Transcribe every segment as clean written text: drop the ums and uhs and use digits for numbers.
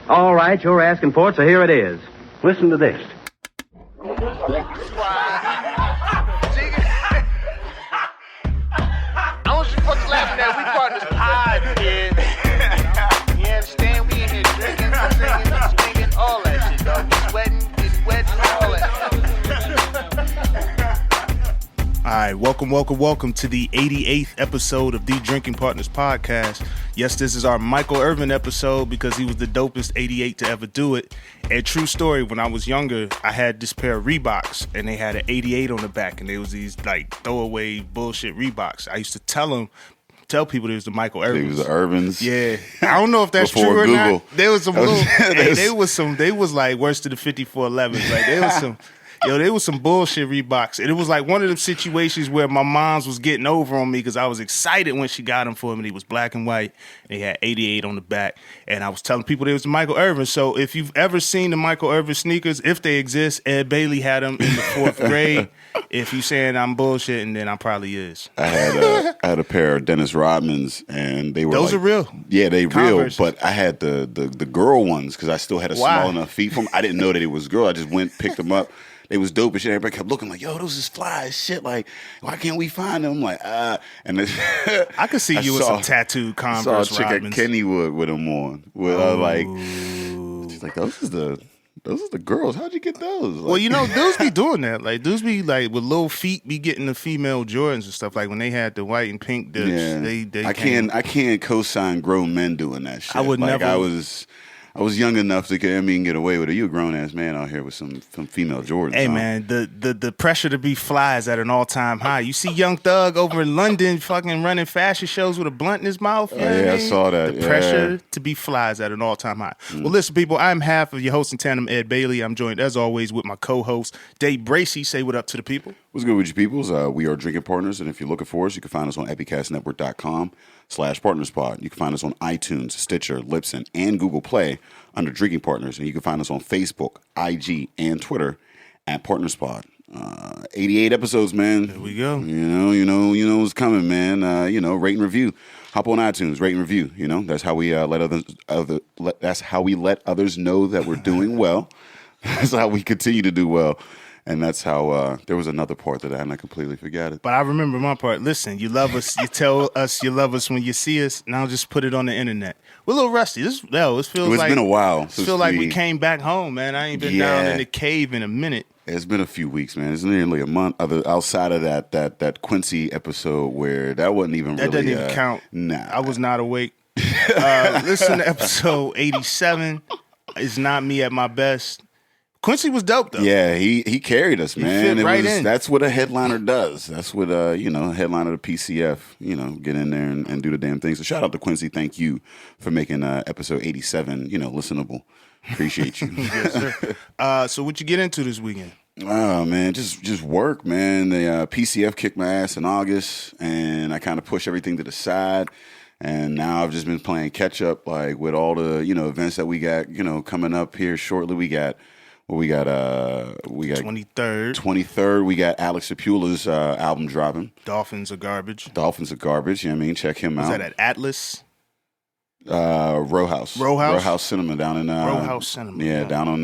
All right, you're asking for it, so here it is. Listen to this. I want you folks laughing at we partners pod, kid. You understand? We in here drinking, singing, swinging, all that shit, dog. We sweating, getting wet, all that. All right, welcome to the 88th episode of the Drinking Partners podcast. Yes, this is our Michael Irvin episode because he was the dopest 88 to ever do it. And true story, when I was younger, I had this pair of Reeboks, and they had an 88 on the back, and they was these like throwaway bullshit Reeboks. I used to tell people it was the Michael Irvins. It was the Irvins. Yeah, I don't know if that's true or Google. not. There was some little, they was like worse than the 5411s. Like there was some. Yo, there was some bullshit Reeboks. And it was like one of them situations where my mom's was getting over on me because I was excited when she got him for me. He was black and white. And he had 88 on the back. And I was telling people there was the Michael Irvin. So if you've ever seen the Michael Irvin sneakers, if they exist, Ed Bailey had them in the 4th grade. If you saying I'm bullshitting, then I probably is. I had a pair of Dennis Rodmans, and they were Those are real. Yeah, they Converse. real. But I had the girl ones because I still had a Why? small enough feet for them. I didn't know that it was girl. I just went, picked them up. They was dope and shit. Everybody kept looking like, yo, those is fly as shit. Like, why can't we find them? I'm like, And I could see you with some tattooed Converse I saw a chick Rodmans. at Kennywood with them on. With she's like, those is the girls. How'd you get those? Like, Well, you know, dudes be doing that. Like, dudes be like with little feet be getting the female Jordans and stuff. Like when they had the white and pink dips. yeah. They I can't co-sign grown men doing that shit. I would like, never. I was young enough to get away with it. You a grown ass man out here with some female Jordans. Hey huh? man, the pressure to be fly is at an all time high. You see Young Thug over in London fucking running fashion shows with a blunt in his mouth. You know what I I mean? saw that. The pressure to be fly is at an all time high. Well, listen, people, I'm half of your host in tandem, Ed Bailey. I'm joined as always with my co-host Dave Bracey. Say what up to the people. What's good with you peoples? We are Drinking Partners, and if you're looking for us, you can find us on epicastnetwork.com/partnerspod. You can find us on iTunes, Stitcher, Libsyn, and Google Play under Drinking Partners, and you can find us on Facebook, IG, and Twitter at PartnersPod. 88 episodes, man. There we go. You know what's coming, man. Rate and review. Hop on iTunes, rate and review. You know, that's how we that's how we let others know that we're doing well. That's how we continue to do well. And that's how there was another part that I completely forgot it. But I remember my part. Listen, you love us. You tell us you love us when you see us. Now just put it on the internet. We're a little rusty. This feels It's like been a while. It feels like we came back home, man. I ain't been down in the cave in a minute. It's been a few weeks, man. It's nearly a month. Outside of that Quincy episode where that wasn't even that really. That doesn't even count. Nah, I was not awake. Listen to episode 87. It's not me at my best. Quincy was dope though. Yeah, he carried us, man. Fit right in. That's what a headliner does. That's what a headliner of the PCF, get in there and do the damn thing. So shout out to Quincy. Thank you for making episode 87, listenable. Appreciate you. Yes, sir. So what you get into this weekend? Oh man, just work, man. The PCF kicked my ass in August, and I kind of pushed everything to the side. And now I've just been playing catch up, like with all the events that we got, coming up here shortly. We got 23rd. We got Alex Apula's album dropping. Dolphins are garbage. You know what I mean? Check him out. Is that at Atlas? Row House Cinema down in Row House Cinema. Yeah, down in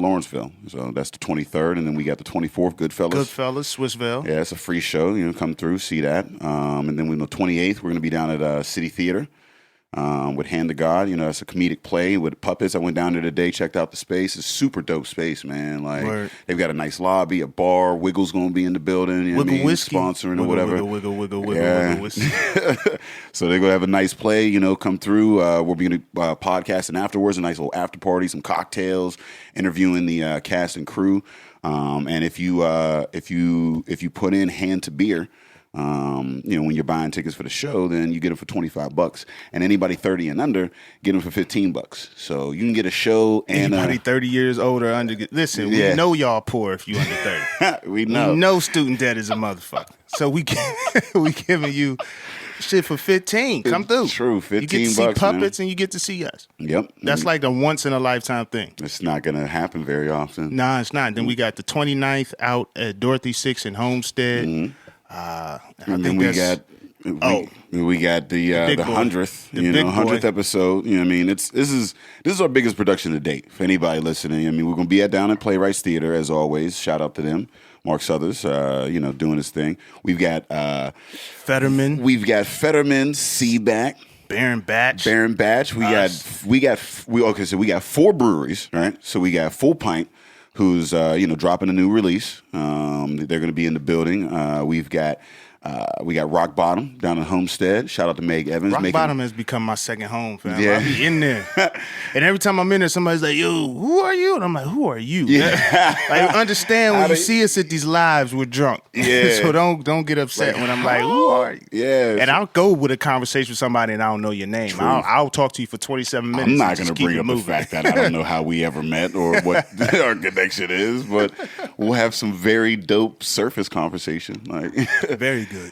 Lawrenceville. So that's the 23rd, and then we got the 24th, Goodfellas, Swissville. Yeah, it's a free show. Come through, see that. And then on the 28th, we're going to be down at City Theater. With Hand to God, it's a comedic play with puppets. I went down there today, checked out the space. It's super dope space, man. Like Word. They've got a nice lobby, a bar. Wiggle's gonna be in the building. Wiggle whiskey, sponsoring or whatever. Wiggle whiskey. So they're gonna have a nice play. Come through. We'll be podcasting afterwards. A nice little after party, some cocktails, interviewing the cast and crew. And if you put in Hand to Beer. When you're buying tickets for the show, then you get them for $25, and anybody 30 and under get them for $15. So you can get a show and anybody 30 years old or under. Listen, we know y'all poor if you under 30. We know. We know student debt is a motherfucker. So we giving you shit for 15. Come through. True, 15 You get to see bucks, puppets man. and you get to see us. Yep. That's like a once in a lifetime thing. It's not gonna happen very often. Nah, it's not. Then we got the 29th out at Dorothy 6 in Homestead. Mm-hmm. And then we got We got the 100th, The 100th episode. You know what I mean? This is our biggest production to date for anybody listening. I mean, we're going to be down at Playwrights Theater as always. Shout out to them. Mark Suthers, doing his thing. We've got Fetterman. We've got Fetterman, Seaback. Baron Batch. We got 4 breweries, right? So we got Full Pint, who's dropping a new release. They're going to be in the building. We got Rock Bottom down in Homestead. Shout out to Meg Evans. Rock Bottom has become my second home, fam. Yeah. I be in there. And every time I'm in there, somebody's like, yo, who are you? And I'm like, who are you? Yeah. Like, understand when you see us at these lives, we're drunk. Yeah. So don't get upset when I'm like, who are you? Yeah. And I'll go with a conversation with somebody and I don't know your name. I'll talk to you for 27 minutes. I'm not going to bring up the fact that I don't know how we ever met or what our connection is, but we'll have some very dope surface conversation. Like, very good.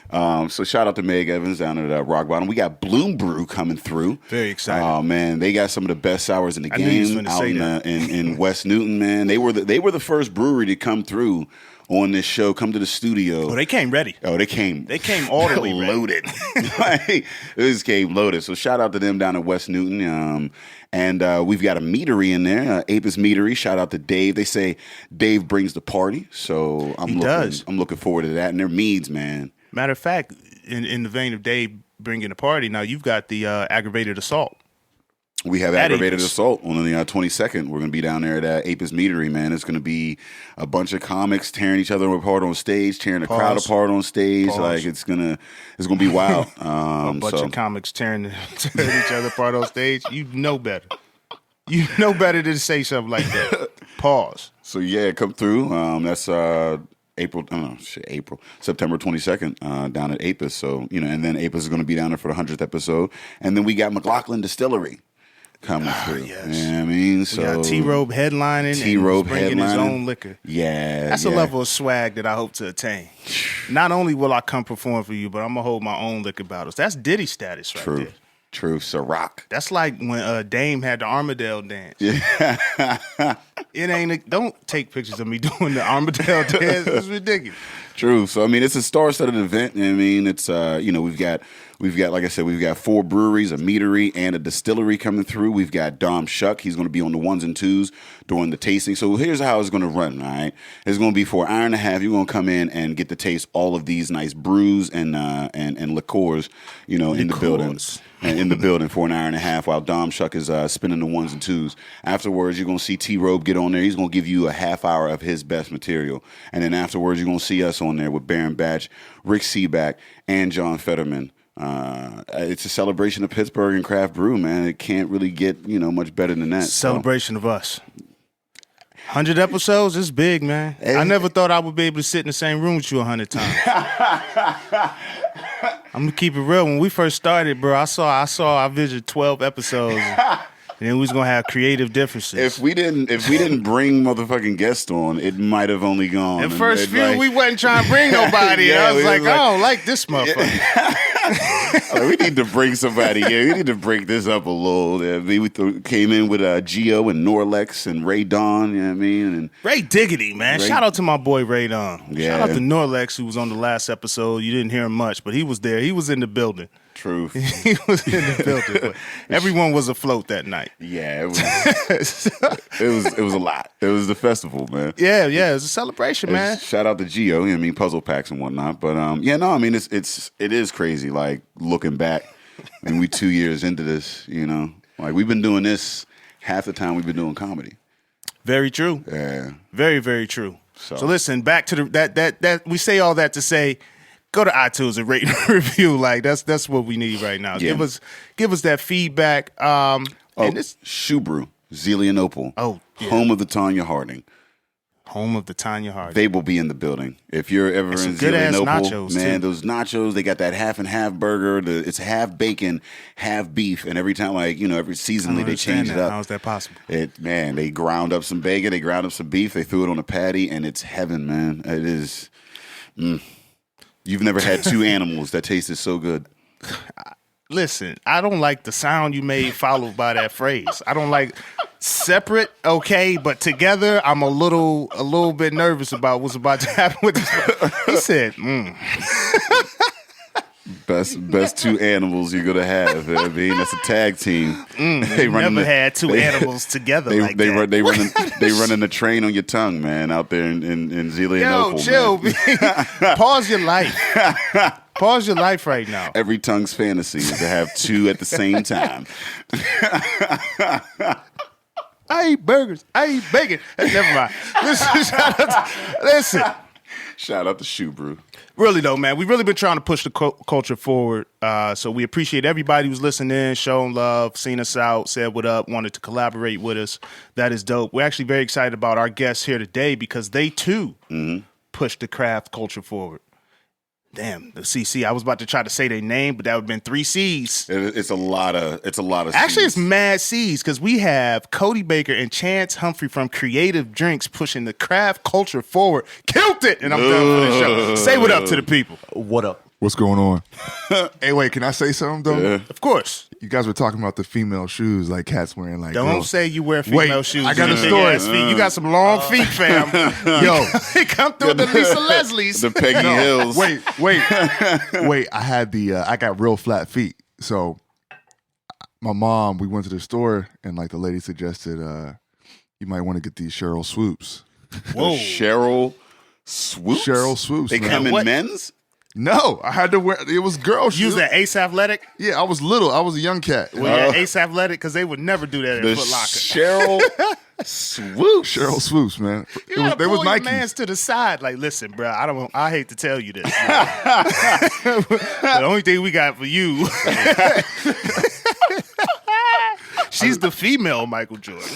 So shout out to Meg Evans down at Rock Bottom. We got Bloom Brew coming through. Very excited. Oh man, they got some of the best sours in the game out in West Newton. Man, they were the first brewery to come through on this show. Come to the studio. Oh, they came ready. Oh, they came all the way loaded. Like, they just came loaded. So shout out to them down at West Newton. And we've got a meadery in there, Apis Meadery. Shout out to Dave. They say Dave brings the party, so I'm looking forward to that. And their meads, man. Matter of fact, in the vein of Dave bringing the party, now you've got the aggravated assault. We have aggravated assault on the 22nd. We're going to be down there at Apis Meadery, man. It's going to be a bunch of comics tearing each other apart on stage, tearing the crowd apart on stage. Like it's gonna be wild. A bunch of comics tearing each other apart on stage. You know better. You know better than to say something like that. Pause. So yeah, come through. That's September 22nd down at Apis. So, and then Apis is going to be down there for the 100th episode. And then we got McLaughlin Distillery coming through. Yes. You know what I mean? So we got T-Robe headlining. T-Robe bringing his own liquor. Yeah. That's a level of swag that I hope to attain. Not only will I come perform for you, but I'm going to hold my own liquor bottles. That's Diddy status right there. True, Ciroc. That's like when Dame had the Armadale dance. Yeah. Don't take pictures of me doing the Armadale dance. It's ridiculous. True. So I mean, it's a star-studded event. I mean, it's we've got like I said, we've got 4 breweries, a meadery, and a distillery coming through. We've got Dom Shuck. He's going to be on the 1s and 2s during the tasting. So here's how it's going to run. All right, it's going to be for an hour and a half. You're going to come in and get to taste all of these nice brews and liqueurs, in the building. In the building for an hour and a half while Dom Shuck is spinning the 1s and 2s. Afterwards, you're going to see T-Robe get on there. He's going to give you a half hour of his best material. And then afterwards, you're going to see us on there with Baron Batch, Rick Seaback, and John Fetterman. It's a celebration of Pittsburgh and craft brew, man. It can't really get, much better than that. Celebration of us. 100 episodes is big, man. I never thought I would be able to sit in the same room with you 100 times. I'm gonna keep it real. When we first started, bro, I visited 12 episodes, and then we was gonna have creative differences. If we didn't bring motherfucking guests on, it might have only gone. The first few, we wasn't trying to bring nobody. Yeah, I was like, I don't like this motherfucker. We need to bring somebody. Yeah, we need to break this up a little. We came in with Gio and Norlex and Ray Don. You know what I mean? And Ray Diggity, man. Shout out to my boy Ray Don. Yeah. Shout out to Norlex, who was on the last episode. You didn't hear him much, but he was there. He was in the building. Truth. He was in the building. But everyone was afloat that night. Yeah, it was a lot. It was the festival, man. Yeah, it was a celebration, man. Shout out to Gio, puzzle packs and whatnot. But it is crazy, like looking back, and we 2 years into this, like we've been doing this half the time we've been doing comedy. Very true. Yeah. Very, very true. So listen, back to that we say all that to say, go to iTunes and rate and review. Like that's what we need right now. Yeah. Give us that feedback. Shoe Brew, Zelianople. Oh, yeah. Home of the Tanya Harding. Home of the Tanya Harding. They will be in the building. If you're ever in Zelianople, nachos, man, too. those nachos, they got that half and half burger. It's half bacon, half beef, and every time, every seasonally they change it up. How is that possible? They ground up some bacon, they ground up some beef, they threw it on a patty, and it's heaven, man. It is. You've never had 2 animals that tasted so good. Listen, I don't like the sound you made followed by that phrase. I don't like separate, okay, but together, I'm a little bit nervous about what's about to happen with this. He said, Best two animals you're gonna have. I mean, that's a tag team. They never had two animals together. They running the train on your tongue, man, out there in Zelianople. Yo, chill. Pause your life. Pause your life right now. Every tongue's fantasy is to have two at the same time. I eat burgers. I eat bacon. Never mind. Listen. Shout out to Shoe Brew. Really though, man, we've really been trying to push the culture forward. So we appreciate everybody who's listening, showing love, seeing us out, said what up, wanted to collaborate with us. That is dope. We're actually very excited about our guests here today because they too push the craft culture forward. Damn, the CC. I was about to try to say their name, but that would have been 3 C's. It's a lot of Actually, C's. it's mad C's because we have Cody Baker and Chance Humphrey from Creative Drinks pushing the craft culture forward. Killed it! And I'm done for the show. Say what up to the people. What up? What's going on? Hey, wait, can I say something, though? Yeah. Of course. You guys were talking about the female shoes, like cats wearing, like... Don't say you wear female shoes. I got with a big story. ass feet. You got some long feet, fam. Yo. They come through the Lisa Leslie's. The Peggy Hills. Wait, I had I got real flat feet. So my mom, we went to the store, and like the lady suggested, you might want to get these Cheryl Swoops. Whoa. Cheryl Swoops? Cheryl Swoops, They man. come in What? men's? No, I had to wear, it was girl shoes. Use that Ace Athletic? Yeah, I was little. I was a young cat. Well, yeah, Ace Athletic, because they would never do that The in Foot Locker. Cheryl Swoops. Cheryl Swoops, man. You gotta They was pull your Nikes. mans to the side. Like, listen, bro, I hate to tell you this. The only thing we got for you, she's the female Michael Jordan.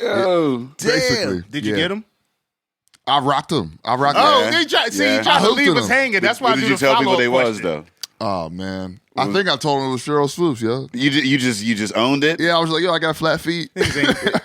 Yo. Basically, Did you yeah. get them? I rocked them. Oh, Yeah. he tried Yeah. to I hooped leave to us them. hanging. That's why What I did do you the tell people follow-up they was, question. though? Oh, man. I think I told them it was Cheryl Swoops, yo. You just owned it? Yeah, I was like, yo, I got flat feet.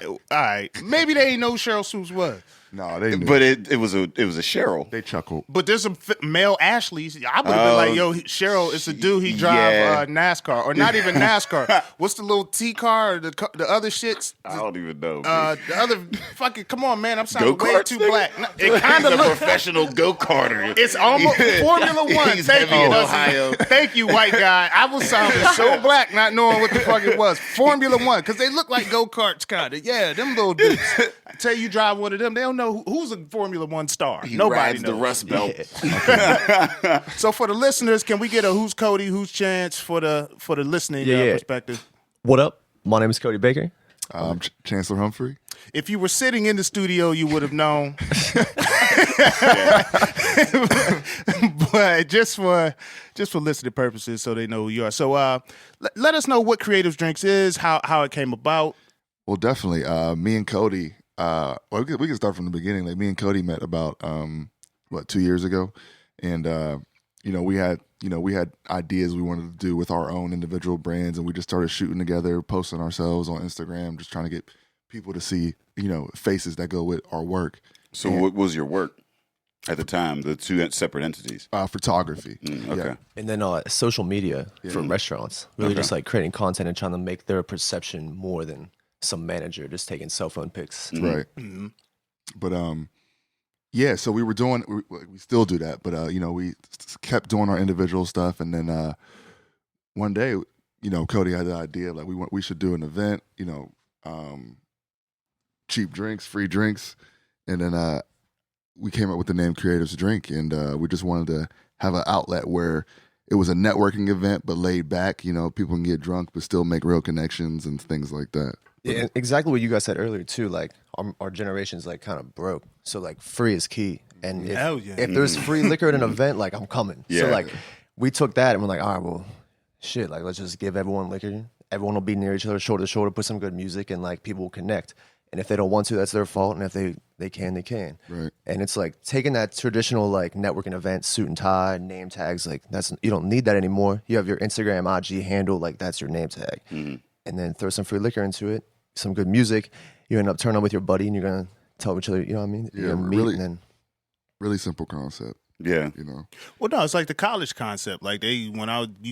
All right, maybe they ain't know who Cheryl Swoops was. No, they knew. But it was a Cheryl. They chuckled. But there's some male Ashleys. I would have been like, yo, Cheryl is a dude. He drive NASCAR. Or not even NASCAR. What's the little T car or the other shits? I don't even know. The other fucking, come on, man. I'm sounding way Go-karts, too nigga? black. No, it kind He's of a looks. professional go-karter. It's almost Formula One. He's Thank heavy you. in Ohio. Thank you, white guy. I was sounding so black not knowing what the fuck it was. Formula One, because they look like go-karts kind of. Yeah, them little dudes. I tell you drive one of them, they don't know who's a Formula One star. He Nobody rides knows. the Rust Belt. So for the listeners, can we get a who's Cody, who's Chance for the listening Yeah. perspective? What up? My name is Cody Baker. Chancellor Humphrey. If you were sitting in the studio, you would have known. But just for listening purposes, so they know who you are. So let us know what Creative Drinks is, how it came about. Well, definitely. Me and Cody, we can start from the beginning. Like, me and Cody met about, 2 years ago. And, we had ideas we wanted to do with our own individual brands. And we just started shooting together, posting ourselves on Instagram, just trying to get people to see, faces that go with our work. So what was your work at the time? The two separate entities. Photography. Okay. Yeah. And then social media for restaurants. Really just like creating content and trying to make their perception more than some manager just taking cell phone pics. Right. Mm-hmm. But yeah. So we were doing. We still do that, but we kept doing our individual stuff, and then one day, Cody had the idea like we should do an event. Cheap drinks, free drinks, and then we came up with the name Creatives Drink, and we just wanted to have an outlet where it was a networking event, but laid back. People can get drunk, but still make real connections and things like that. Yeah, and exactly what you guys said earlier too. Like our generation's like kind of broke, so like free is key. And Hell yeah. if there's free liquor at an event, like I'm coming. So Yeah. like we took that and we're like, all right, well, shit, like let's just give everyone liquor. Everyone will be near each other, shoulder to shoulder, put some good music, and like people will connect. And if they don't want to, that's their fault. And if they can, they can. Right. And it's like taking that traditional like networking event, suit and tie, name tags, like you don't need that anymore. You have your Instagram, IG handle, like that's your name tag. Mm-hmm. And then throw some free liquor into it, some good music. You end up turning on with your buddy, and you're gonna tell each other, you know what I mean? You're Yeah, gonna meet, really. and then Really simple concept. Yeah. Well, no, it's like the college concept. Like you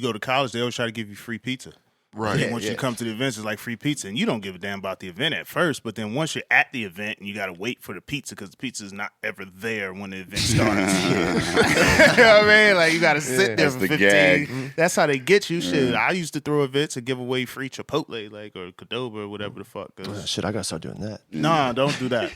go to college, they always try to give you free pizza. Right. And once you come to the events, it's like free pizza, and you don't give a damn about the event at first. But then once you're at the event, and you got to wait for the pizza because the pizza is not ever there when the event starts. You know what I mean? Like you got to sit there That's for the 15. gag. That's how they get you. Shit, I used to throw events and give away free Chipotle, like or Qdoba or whatever the fuck. Shit, I gotta start doing that. Nah, don't do that.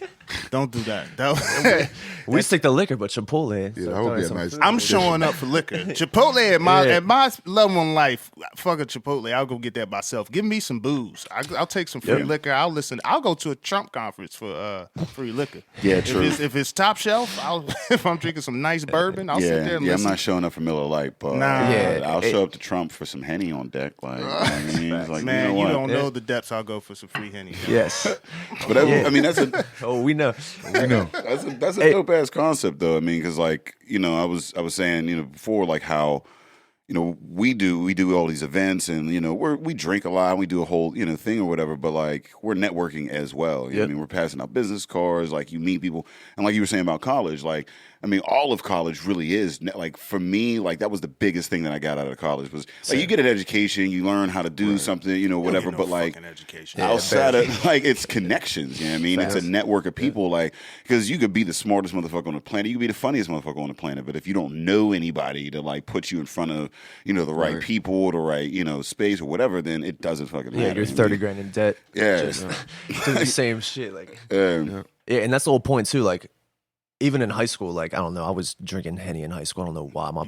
Don't do that. We stick to liquor, but Chipotle. Yeah, that would be a nice. I'm showing up for liquor. Chipotle at my level in life, fuck a Chipotle. I'll go get that myself. Give me some booze. I'll take some free liquor. I'll listen. I'll go to a Trump conference for free liquor. Yeah, true. If it's top shelf, if I'm drinking some nice bourbon, I'll sit there and I'm listen. not showing up for Miller Lite, but Nah. I'll show up to Trump for some Henny on deck. Like, I mean, it's like, Man, you know you what? don't know the depths. I'll go for some free Henny. Yes. But I mean, that's a Oh, we know. that's a dope ass concept, though. I mean, because like I was saying before, like how we do all these events, and we drink a lot, and we do a whole thing or whatever, but like we're networking as well. You know what I mean, we're passing out business cards, like you meet people, and like you were saying about college, like I mean, all of college really is like for me, like that was the biggest thing that I got out of college was like you get an education, you learn how to do something, whatever, but like education. outside of like it's connections. You know what I mean? It's a network of people, like because you could be the smartest motherfucker on the planet, you could be the funniest motherfucker on the planet, but if you don't know anybody to like put you in front of the right people, the right space or whatever, then it doesn't fucking matter. Yeah, you're 30 grand in debt. Yeah. Just do the same shit. Like, Yeah. yeah, and that's the whole point too. Like, even in high school, like I don't know, I was drinking Henny in high school. I don't know why. My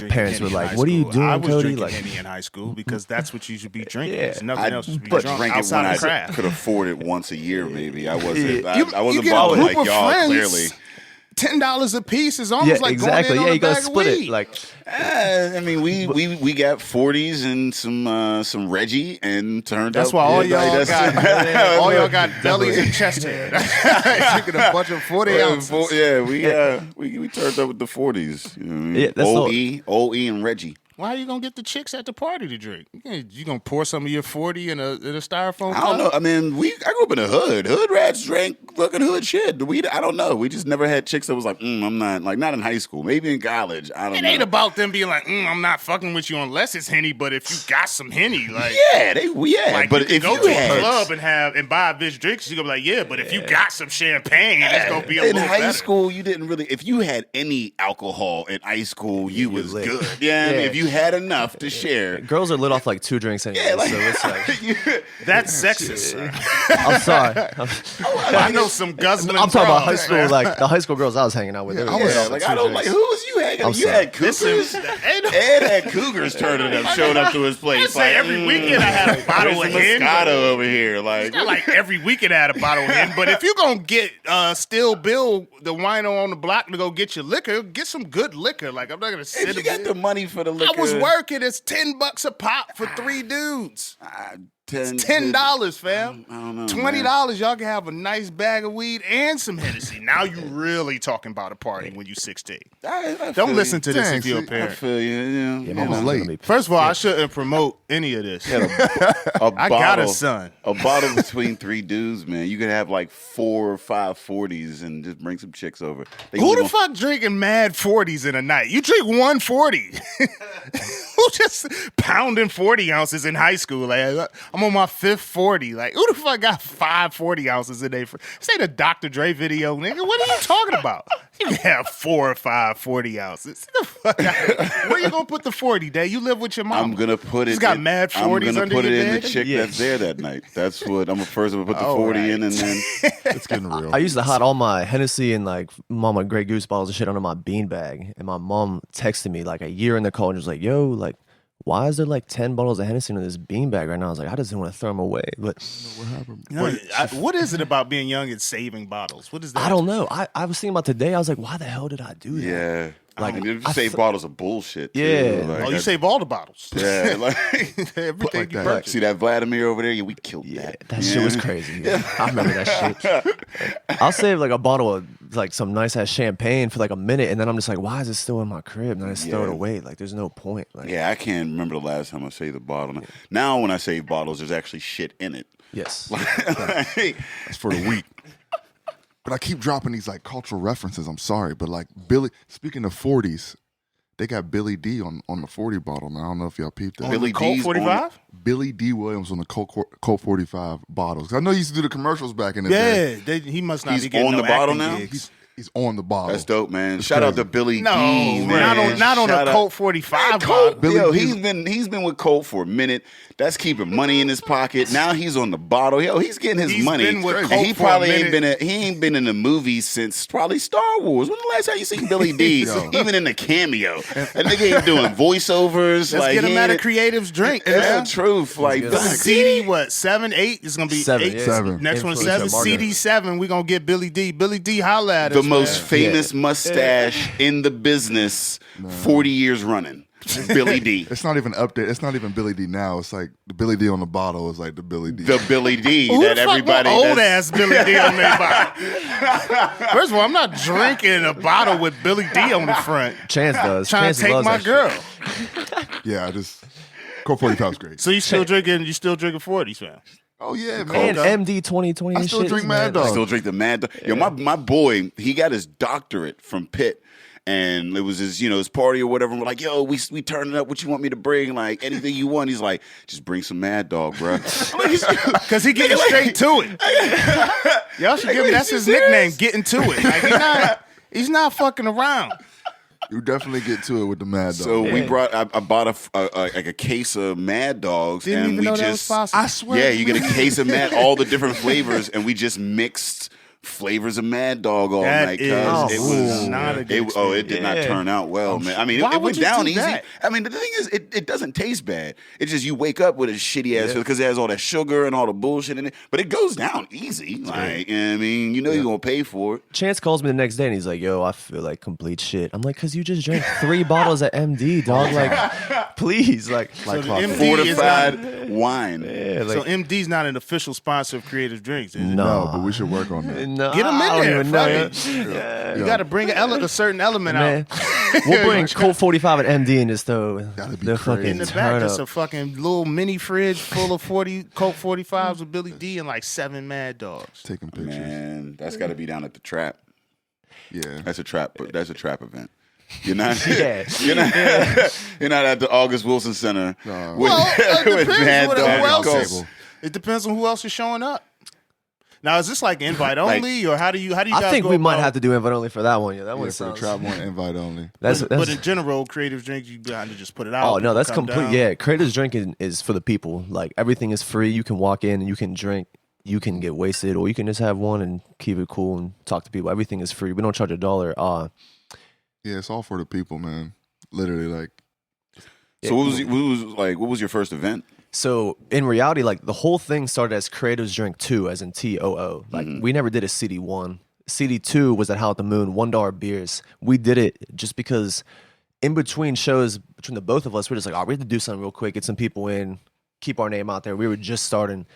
parents were like, "What are you doing, I was Cody?" drinking Like Henny in high school because that's what you should be drinking. Yeah. There's nothing else you should be But drunk drank it when outside I of craft. could afford it once a year, maybe. I wasn't. You I wasn't get a balling group like of y'all. friends, Clearly, $10 a piece is almost like exactly. going in on You a gotta bag of split weed. it. Like, I mean, we got 40s and some Reggie, and turned That's out. why all yeah, y'all that's- all y'all got bellies and chest hair. Drinking a bunch of 40 ounces. We turned up with the 40s. You know what I mean? Yeah, that's OE and Reggie. Why are you gonna get the chicks at the party to drink? You gonna pour some of your 40 in a styrofoam I cup? don't know. I mean, I grew up in the hood. Hood rats drank fucking hood shit. I don't know. We just never had chicks that was like, I'm not, like, not in high school. Maybe in college. I don't know. It ain't about them being like, I'm not fucking with you unless it's Henny, but if you got some Henny, like, Like, but you if go you to a had club and buy a bitch drinks, you gonna be like, yeah, but if you got some champagne, it's gonna be a in little high better. school, you didn't really. If you had any alcohol in high school, you was lit. good. Yeah, I mean, if you had enough to share. girls are lit off like 2 drinks anyway. Yeah, like, so it's like, That's sexist, sir. I'm sorry. I know some guzzling. I'm talking about high bras, school, man. like the high school girls I was hanging out with. they were lit off Like, two I don't drinks. like. Who was you hanging? I'm You sorry. had Cougars. Ed had Cougars turning up, showing up to his place. Say every weekend I had a bottle of hen. Moscato over here, like. Not like every weekend I had a bottle of hen, but if you're gonna get Still Bill, the wino on the block, to go get your liquor, get some good liquor. Like, I'm not gonna sit If you got the money for the liquor, I was working. It's $10 a pop for 3 dudes. $10, fam. I don't know, $20, y'all can have a nice bag of weed and some Hennessy. Now you really talking about a party when you 16. I Don't listen to this Dang, if you're a see, I parent. feel you. Yeah, Yeah, I my was mom's late. gonna be- First of all, I shouldn't promote any of this. I got a son. A bottle between 3 dudes, man. You could have like 4 or 5 40s and just bring some chicks over. Who the fuck drinking mad 40s in a night? You drink 140. Who just pounding 40 ounces in high school? Like, I'm on my 5th 40. Like, who the fuck got 5 40 ounces in there? This ain't a Dr. Dre video, nigga. What are you talking about? You can have 4 or 5 40 ounces. Get the fuck out. Where you gonna put the 40, Dad? You live with your mom. I'm gonna put it. She's got mad 40s I'm gonna under put your it in bed? the chick Yeah. that's there that night. That's what I'm first. I'm gonna put the All 40 right. in, and then It's getting real. I used to hide all my Hennessy and like Mama Grey Goose bottles and shit under my beanbag. And my mom texted me like a year in the college and was like, yo, like, why is there like 10 bottles of Hennessy in this beanbag right now? I was like, I just didn't want to throw them away. But What is it about being young and saving bottles? What is that? I don't know. I was thinking about today. I was like, why the hell did I do that? yeah, Like, and you I save fe- bottles of bullshit. Too. Yeah. Like, Oh, you save all the bottles. Yeah, like Everything like you that. purchase. see that Vladimir over there? Yeah, we killed Yeah, that. that shit was crazy. Yeah. I remember that shit. I'll save like a bottle of like some nice ass champagne for like a minute, and then I'm just like, why is it still in my crib? And then I just throw it Yeah. away. Like, there's no point. Like, Yeah, I can't remember the last time I saved a bottle. Now, when I save bottles, there's actually shit in it. yes. Like, That's for the week. But I keep dropping these like cultural references. I'm sorry, but like Billy. Speaking of 40s, They got Billy D on the 40 bottle now. I don't know if y'all peeped that. Billy Colt 45? Billy D. Williams on the Colt 45 bottles. I know he used to do the commercials back in the day. Yeah, he must not He's be getting on no the bottle acting now? gigs. He's on the bottle. That's dope, man. It's Shout out crazy. to Billy No, D, man. not on Shout a out- Colt 45 Man, bottle. Colt, yo, he's been with Colt for a minute. That's keeping money in his pocket. Now he's on the bottle. Yo, he's getting his He's money. been with And Colt he for a probably minute. he ain't been in the movies since probably Star Wars. When the last time you seen Billy D? Yo. Even in the cameo, that nigga ain't doing voiceovers. Let's like get him he out of ain't- Creative's drink, It's man. the truth. Like good. Billy CD, D. what, 7, 8? It's going to be 7, 8. yeah. 7. Next one, Influencer 7. marketing. CD 7, we're going to get Billy D. Billy D, holla at The us, most man. famous mustache in the business, 40 years running. Billy D. It's not even update. It's not even Billy D now. It's like the Billy D on the bottle is like the Billy D. The Billy D Who that the fuck everybody want old that's- ass Billy D on their bottle? First of all, I'm not drinking a bottle with Billy D on the front. Chance does. Trying Chance to take loves my that girl. shit. Yeah, I just Colt 45 is great. So you still drinking 40s, man? Oh yeah, man. And MD 2020 I and still shit. drink is Mad mad. Dog. Still drink the Mad Dog. Yo, my boy, he got his doctorate from Pitt. And it was his party or whatever. And we're like, yo, we turn it up. What you want me to bring? Like, anything you want. He's like, just bring some Mad Dog, bro. Because he getting straight to it. Y'all should give him, that's his nickname, getting to it. Like, he's not fucking around. You definitely get to it with the Mad Dog. So we brought. I bought a case of Mad Dogs, Didn't and even we know that was just. possible. I swear. Yeah, you get a case of all the different flavors, and we just mixed flavors of Mad Dog all That night. is It was not a good it did not Yeah. turn out well, man. I mean, Why it would went you down do easy. that? I mean, the thing is, it doesn't taste bad. It's just you wake up with a shitty ass because it has all that sugar and all the bullshit in it, but it goes down easy. Like, I mean, you know you're gonna pay for it. Chance calls me the next day and he's like, yo, I feel like complete shit. I'm like, because you just drank 3 bottles of MD, dog. Like, please. Like So the clockwork. MD is not, Fortified wine. yeah, so like, MD's not an official sponsor of Creative Drinks, is it? No, but we should work on that. no, Get him in I don't there, even know. fuck it. Yeah. You got to bring a certain element Man, out. we'll bring Colt 45 and MD in this though. That'd be The crazy. fucking In the back, turn just a up. fucking little mini fridge full of Colt 45s with Billy D and like 7 Mad Dogs. Taking pictures. Man, that's got to be down at the trap. Yeah. That's a trap. That's a trap event. You're not. Yeah. You're not. You're not at the August Wilson Center. No. With, Well, it with depends Mad on Dog who and else Coke. is. It depends on who else is showing up. Now, is this like invite only, or how do you guys I think go we might about- have to do invite only for that one. Yeah, that one Yeah, for the sounds. trap one, invite only. That's But in general, Creative Drinks, you got to just put it out. oh no, people that's come complete. down. Yeah, Creators Drinking is for the people. Like everything is free. You can walk in and you can drink. You can get wasted, or you can just have one and keep it cool and talk to people. Everything is free. We don't charge $1. Yeah, it's all for the people, man. Literally, like, So what was your first event? So in reality, like the whole thing started as Creatives Drink 2, as in TOO. Like we never did a CD1. CD2 was at How at the Moon, $1 beers. We did it just because in between shows, between the both of us, we're just like, oh, we have to do something real quick, get some people in, keep our name out there. We were just starting.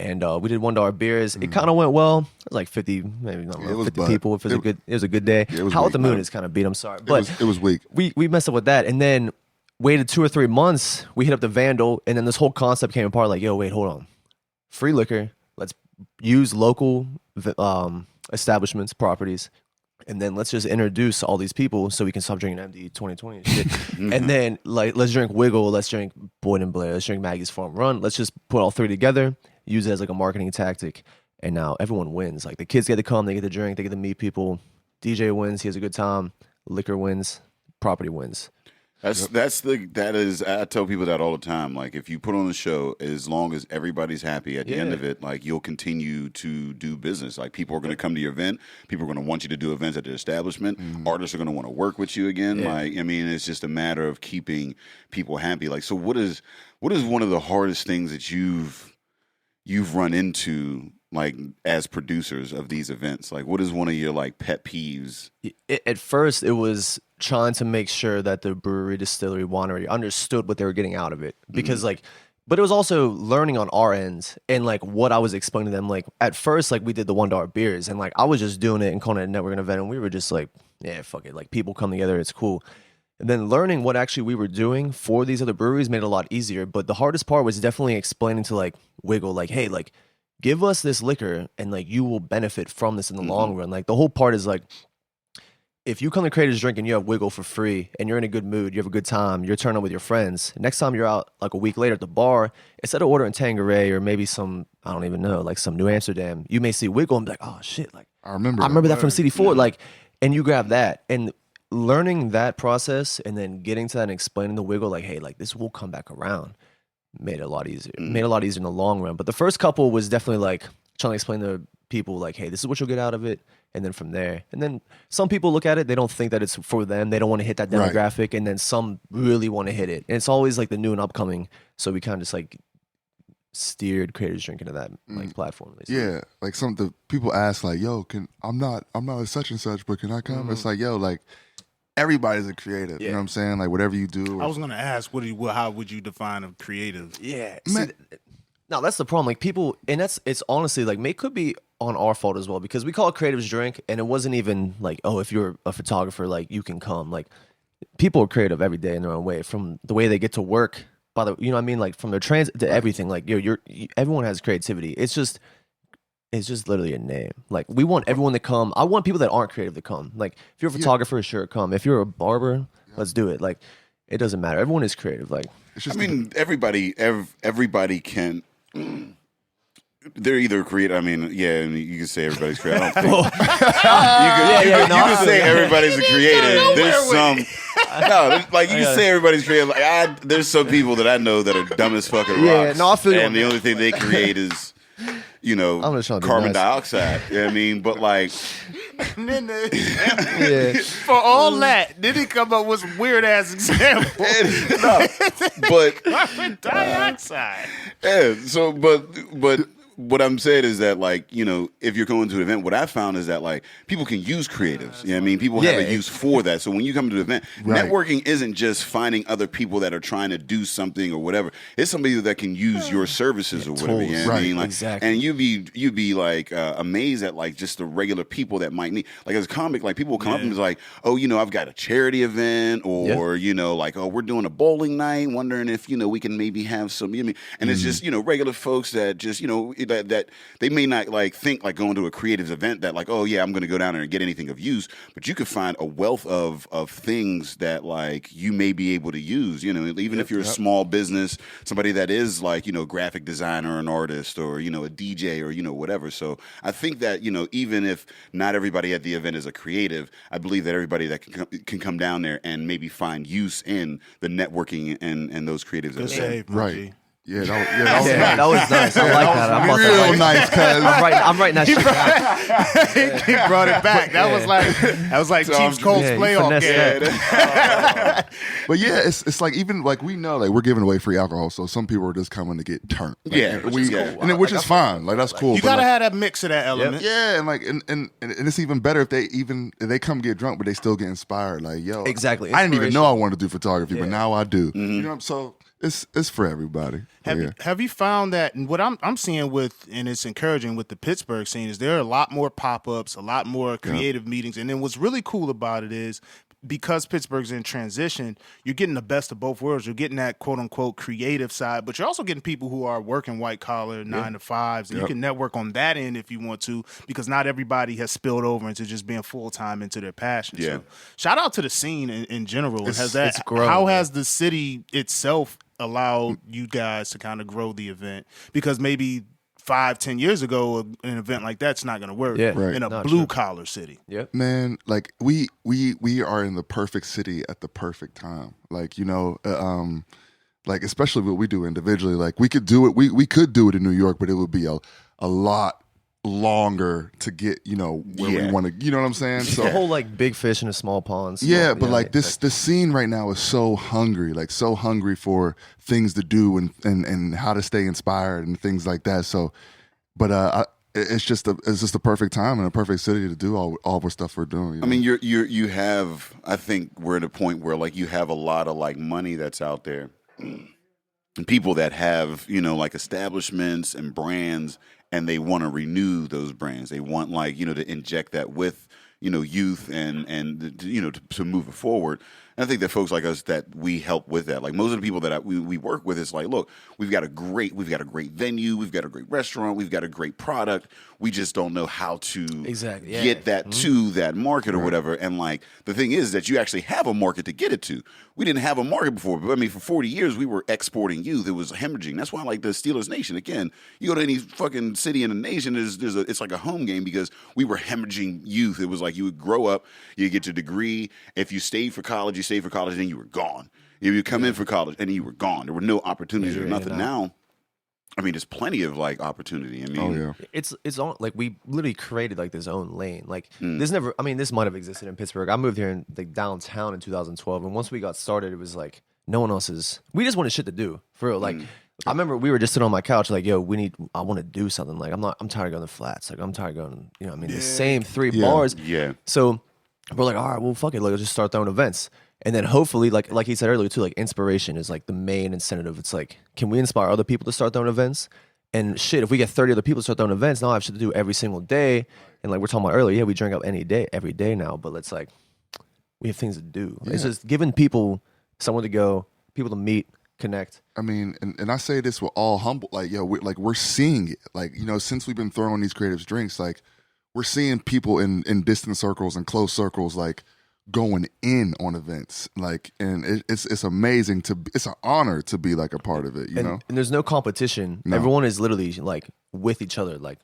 And we did $1 beers. It kind of went well. It was like 50, maybe not it was 50 bad. people. If it was a good day. Yeah, it was How at weak, the Moon man. is kind of beat. I'm sorry, but it was weak. we messed up with that, and then waited 2 or 3 months. We hit up the Vandal, and then this whole concept came apart. Like, yo, wait, hold on, free liquor. Let's use local establishments, properties, and then let's just introduce all these people so we can stop drinking MD 2020 and shit. And then like, let's drink Wiggle, let's drink Boyd and Blair, let's drink Maggie's Farm Run. Let's just put all 3 together, use it as like a marketing tactic, and now everyone wins. Like the kids get to come, they get to drink, they get to meet people. DJ wins, he has a good time. Liquor wins, property wins. I tell people that all the time. Like, if you put on a show, as long as everybody's happy at the end Yeah. of it, like, you'll continue to do business. Like, people are going to come to your event. People are going to want you to do events at their establishment. Artists are going to want to work with you again. Yeah. Like, I mean, it's just a matter of keeping people happy. Like, so what is one of the hardest things that you've run into, like, as producers of these events? Like, what is one of your, like, pet peeves? At first, it was trying to make sure that the brewery, distillery, winery understood what they were getting out of it. Because, like, but it was also learning on our end and, like, what I was explaining to them. Like, at first, like, we did the $1 beers, and, like, I was just doing it and calling it a networking event, and we were just like, yeah, fuck it. Like, people come together, it's cool. And then learning what actually we were doing for these other breweries made it a lot easier. But the hardest part was definitely explaining to, like, Wiggle, like, hey, like, give us this liquor and, like, you will benefit from this in the long run. Like, the whole part is, like, if you come to Creators Drink and you have Wiggle for free and you're in a good mood, you have a good time, you're turning up with your friends, next time you're out like a week later at the bar, instead of ordering Tanqueray or maybe some, I don't even know, like some New Amsterdam, you may see Wiggle and be like, oh shit, like I remember that from CD4, like, and you grab that. And learning that process and then getting to that and explaining the Wiggle, like, hey, like this will come back around, made it a lot easier. Made it a lot easier in the long run. But the first couple was definitely like trying to explain to people like, hey, this is what you'll get out of it. And then from there, and then some people look at it, they don't think that it's for them. They don't want to hit that demographic. Right. And then some really want to hit it. And it's always like the new and upcoming. So we kind of just like steered Creators Drink into that like platform. Basically. Yeah. Like the people ask like, yo, I'm not a such and such, but can I come? It's like, yo, like everybody's a creative. You know what I'm saying? Like whatever you do. I was going to ask, how would you define a creative? Yeah. No, that's the problem. Like people, and it's honestly like, it could be on our fault as well, because we call it Creatives Drink, and it wasn't even like, oh, if you're a photographer, like you can come. Like people are creative every day in their own way, from the way they get to work, you know what I mean? Like from their transit to everything. Like everyone has creativity. It's just literally a name. Like we want everyone to come. I want people that aren't creative to come. Like if you're a photographer, sure, come. If you're a barber, let's do it. Like it doesn't matter. Everyone is creative. Like everybody can. They're either creative. I mean, you can say everybody's creative. I don't think. You can say everybody's a creative. There's some. Like you can say everybody's creative. Like, there's some people that I know that are dumb as fucking rocks. Yeah, no, I feel you. And the only thing they create is, carbon dioxide. You know what I mean? But like, for all that, then he come up with some weird ass examples. But carbon dioxide. So, but what I'm saying is that, like, if you're going to an event, what I found is that, like, people can use creatives. You know what I mean? People have a use for that. So when you come to an event, networking isn't just finding other people that are trying to do something or whatever. It's somebody that can use your services or whatever. You know what I mean? Like, exactly. And you'd be like amazed at like just the regular people that might need. Like as a comic, like people will come up and be like, oh, I've got a charity event, or like, oh, we're doing a bowling night, wondering if we can maybe have some. You know what I mean? And it's just regular folks that just that they may not like think like going to a creative event that like, oh yeah, I'm going to go down there and get anything of use, but you could find a wealth of things that like you may be able to use, even if you're a small business, somebody that is like, graphic designer, an artist, or, a DJ, or, whatever. So I think that, even if not everybody at the event is a creative, I believe that everybody that can come down there and maybe find use in the networking and those creatives. Good save, right. Yeah, that was nice. I like that. I'm real nice, cuz. I'm writing that shit down. He brought it back. That was like Chiefs Colts playoff game. But yeah, it's like, even like we know like we're giving away free alcohol, so some people are just coming to get turned. Like, which is fine. Like that's cool. You gotta have that mix of that element. Yeah, and like and it's even better if they come get drunk, but they still get inspired. Like, yo, exactly. I didn't even know I wanted to do photography, but now I do. So it's for everybody. Have you found that? And what I'm seeing and it's encouraging with the Pittsburgh scene, is there are a lot more pop-ups, a lot more creative meetings, and then what's really cool about it is, because Pittsburgh's in transition, you're getting the best of both worlds. You're getting that quote-unquote creative side, but you're also getting people who are working white-collar 9-to-5s, and you can network on that end if you want to, because not everybody has spilled over into just being full-time into their passion. So shout out to the scene in general. It's grown, how has the city itself allowed you guys to kind of grow the event? Because maybe 5-10 years ago, an event like that's not going to work in a blue-collar city. Yep. Man, like we are in the perfect city at the perfect time. Like, like especially what we do individually. Like we could do it. We could do it in New York, but it would be a lot longer to get where we want to. You know what I'm saying? So the whole like big fish in a small pond. But like this scene right now is so hungry for things to do and how to stay inspired and things like that. So, but it's just the perfect time and a perfect city to do all the stuff we're doing. I mean, you have. I think we're at a point where like you have a lot of like money that's out there, and people that have like establishments and brands. And they want to renew those brands. They want to inject that with youth and to move it forward. And I think that folks like us that we help with that. Like most of the people that we work with, it's like, look, we've got a great venue, we've got a great restaurant, we've got a great product. We just don't know how to get that to that market or whatever. And like the thing is that you actually have a market to get it to. We didn't have a market before. But I mean, for 40 years we were exporting youth. It was hemorrhaging. That's why like the Steelers Nation. Again, you go to any fucking city in the nation, it's like a home game because we were hemorrhaging youth. It was like you would grow up, you get your degree. If you stayed for college, then you were gone. If you come in for college and you were gone. There were no opportunities or nothing. Now, I mean, there's plenty of like opportunity. I mean, it's on like we literally created like this own lane. Like this never. I mean, this might have existed in Pittsburgh. I moved here in like downtown in 2012, and once we got started, it was like no one else's. We just wanted shit to do for real. Like I remember we were just sitting on my couch, like, yo, I want to do something. Like I'm tired of going to flats. Like I'm tired of going. You know, what I mean, the same 3 bars. Yeah. So we're like, all right, well, fuck it. Like, let's just start throwing events. And then hopefully, like he said earlier too, like inspiration is like the main incentive. It's like, can we inspire other people to start throwing events? And shit, if we get 30 other people to start throwing events, now I have shit to do every single day. And like we're talking about earlier, yeah, we drink up every day now, but it's like we have things to do. Yeah. It's just giving people somewhere to go, people to meet, connect. I mean, and I say this with all humble, like, yo, we're seeing it. Like, you know, since we've been throwing these creatives drinks, like we're seeing people in distant circles and close circles, like going in on events, like, and it's amazing it's an honor to be like a part of it, you know. And there's no competition. No. Everyone is literally like with each other. Like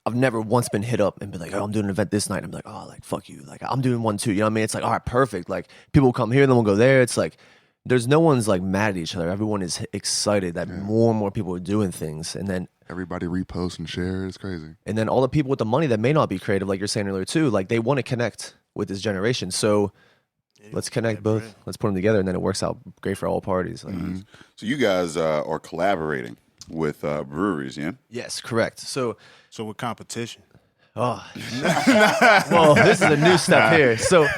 I've never once been hit up and be like, oh, I'm doing an event this night. And I'm like, oh, like fuck you. Like I'm doing one too. You know what I mean? It's like, all right, perfect. Like people will come here, then we'll go there. It's like there's no one's like mad at each other. Everyone is excited that more and more people are doing things, and then everybody reposts and shares. It's crazy. And then all the people with the money that may not be creative, like you're saying earlier too, like they want to connect with this generation. So let's connect both. Let's put them together, and then it works out great for all parties. Like, So you guys are collaborating with breweries, yeah? Yes, correct. So with competition. Oh, well, this is a new step here. So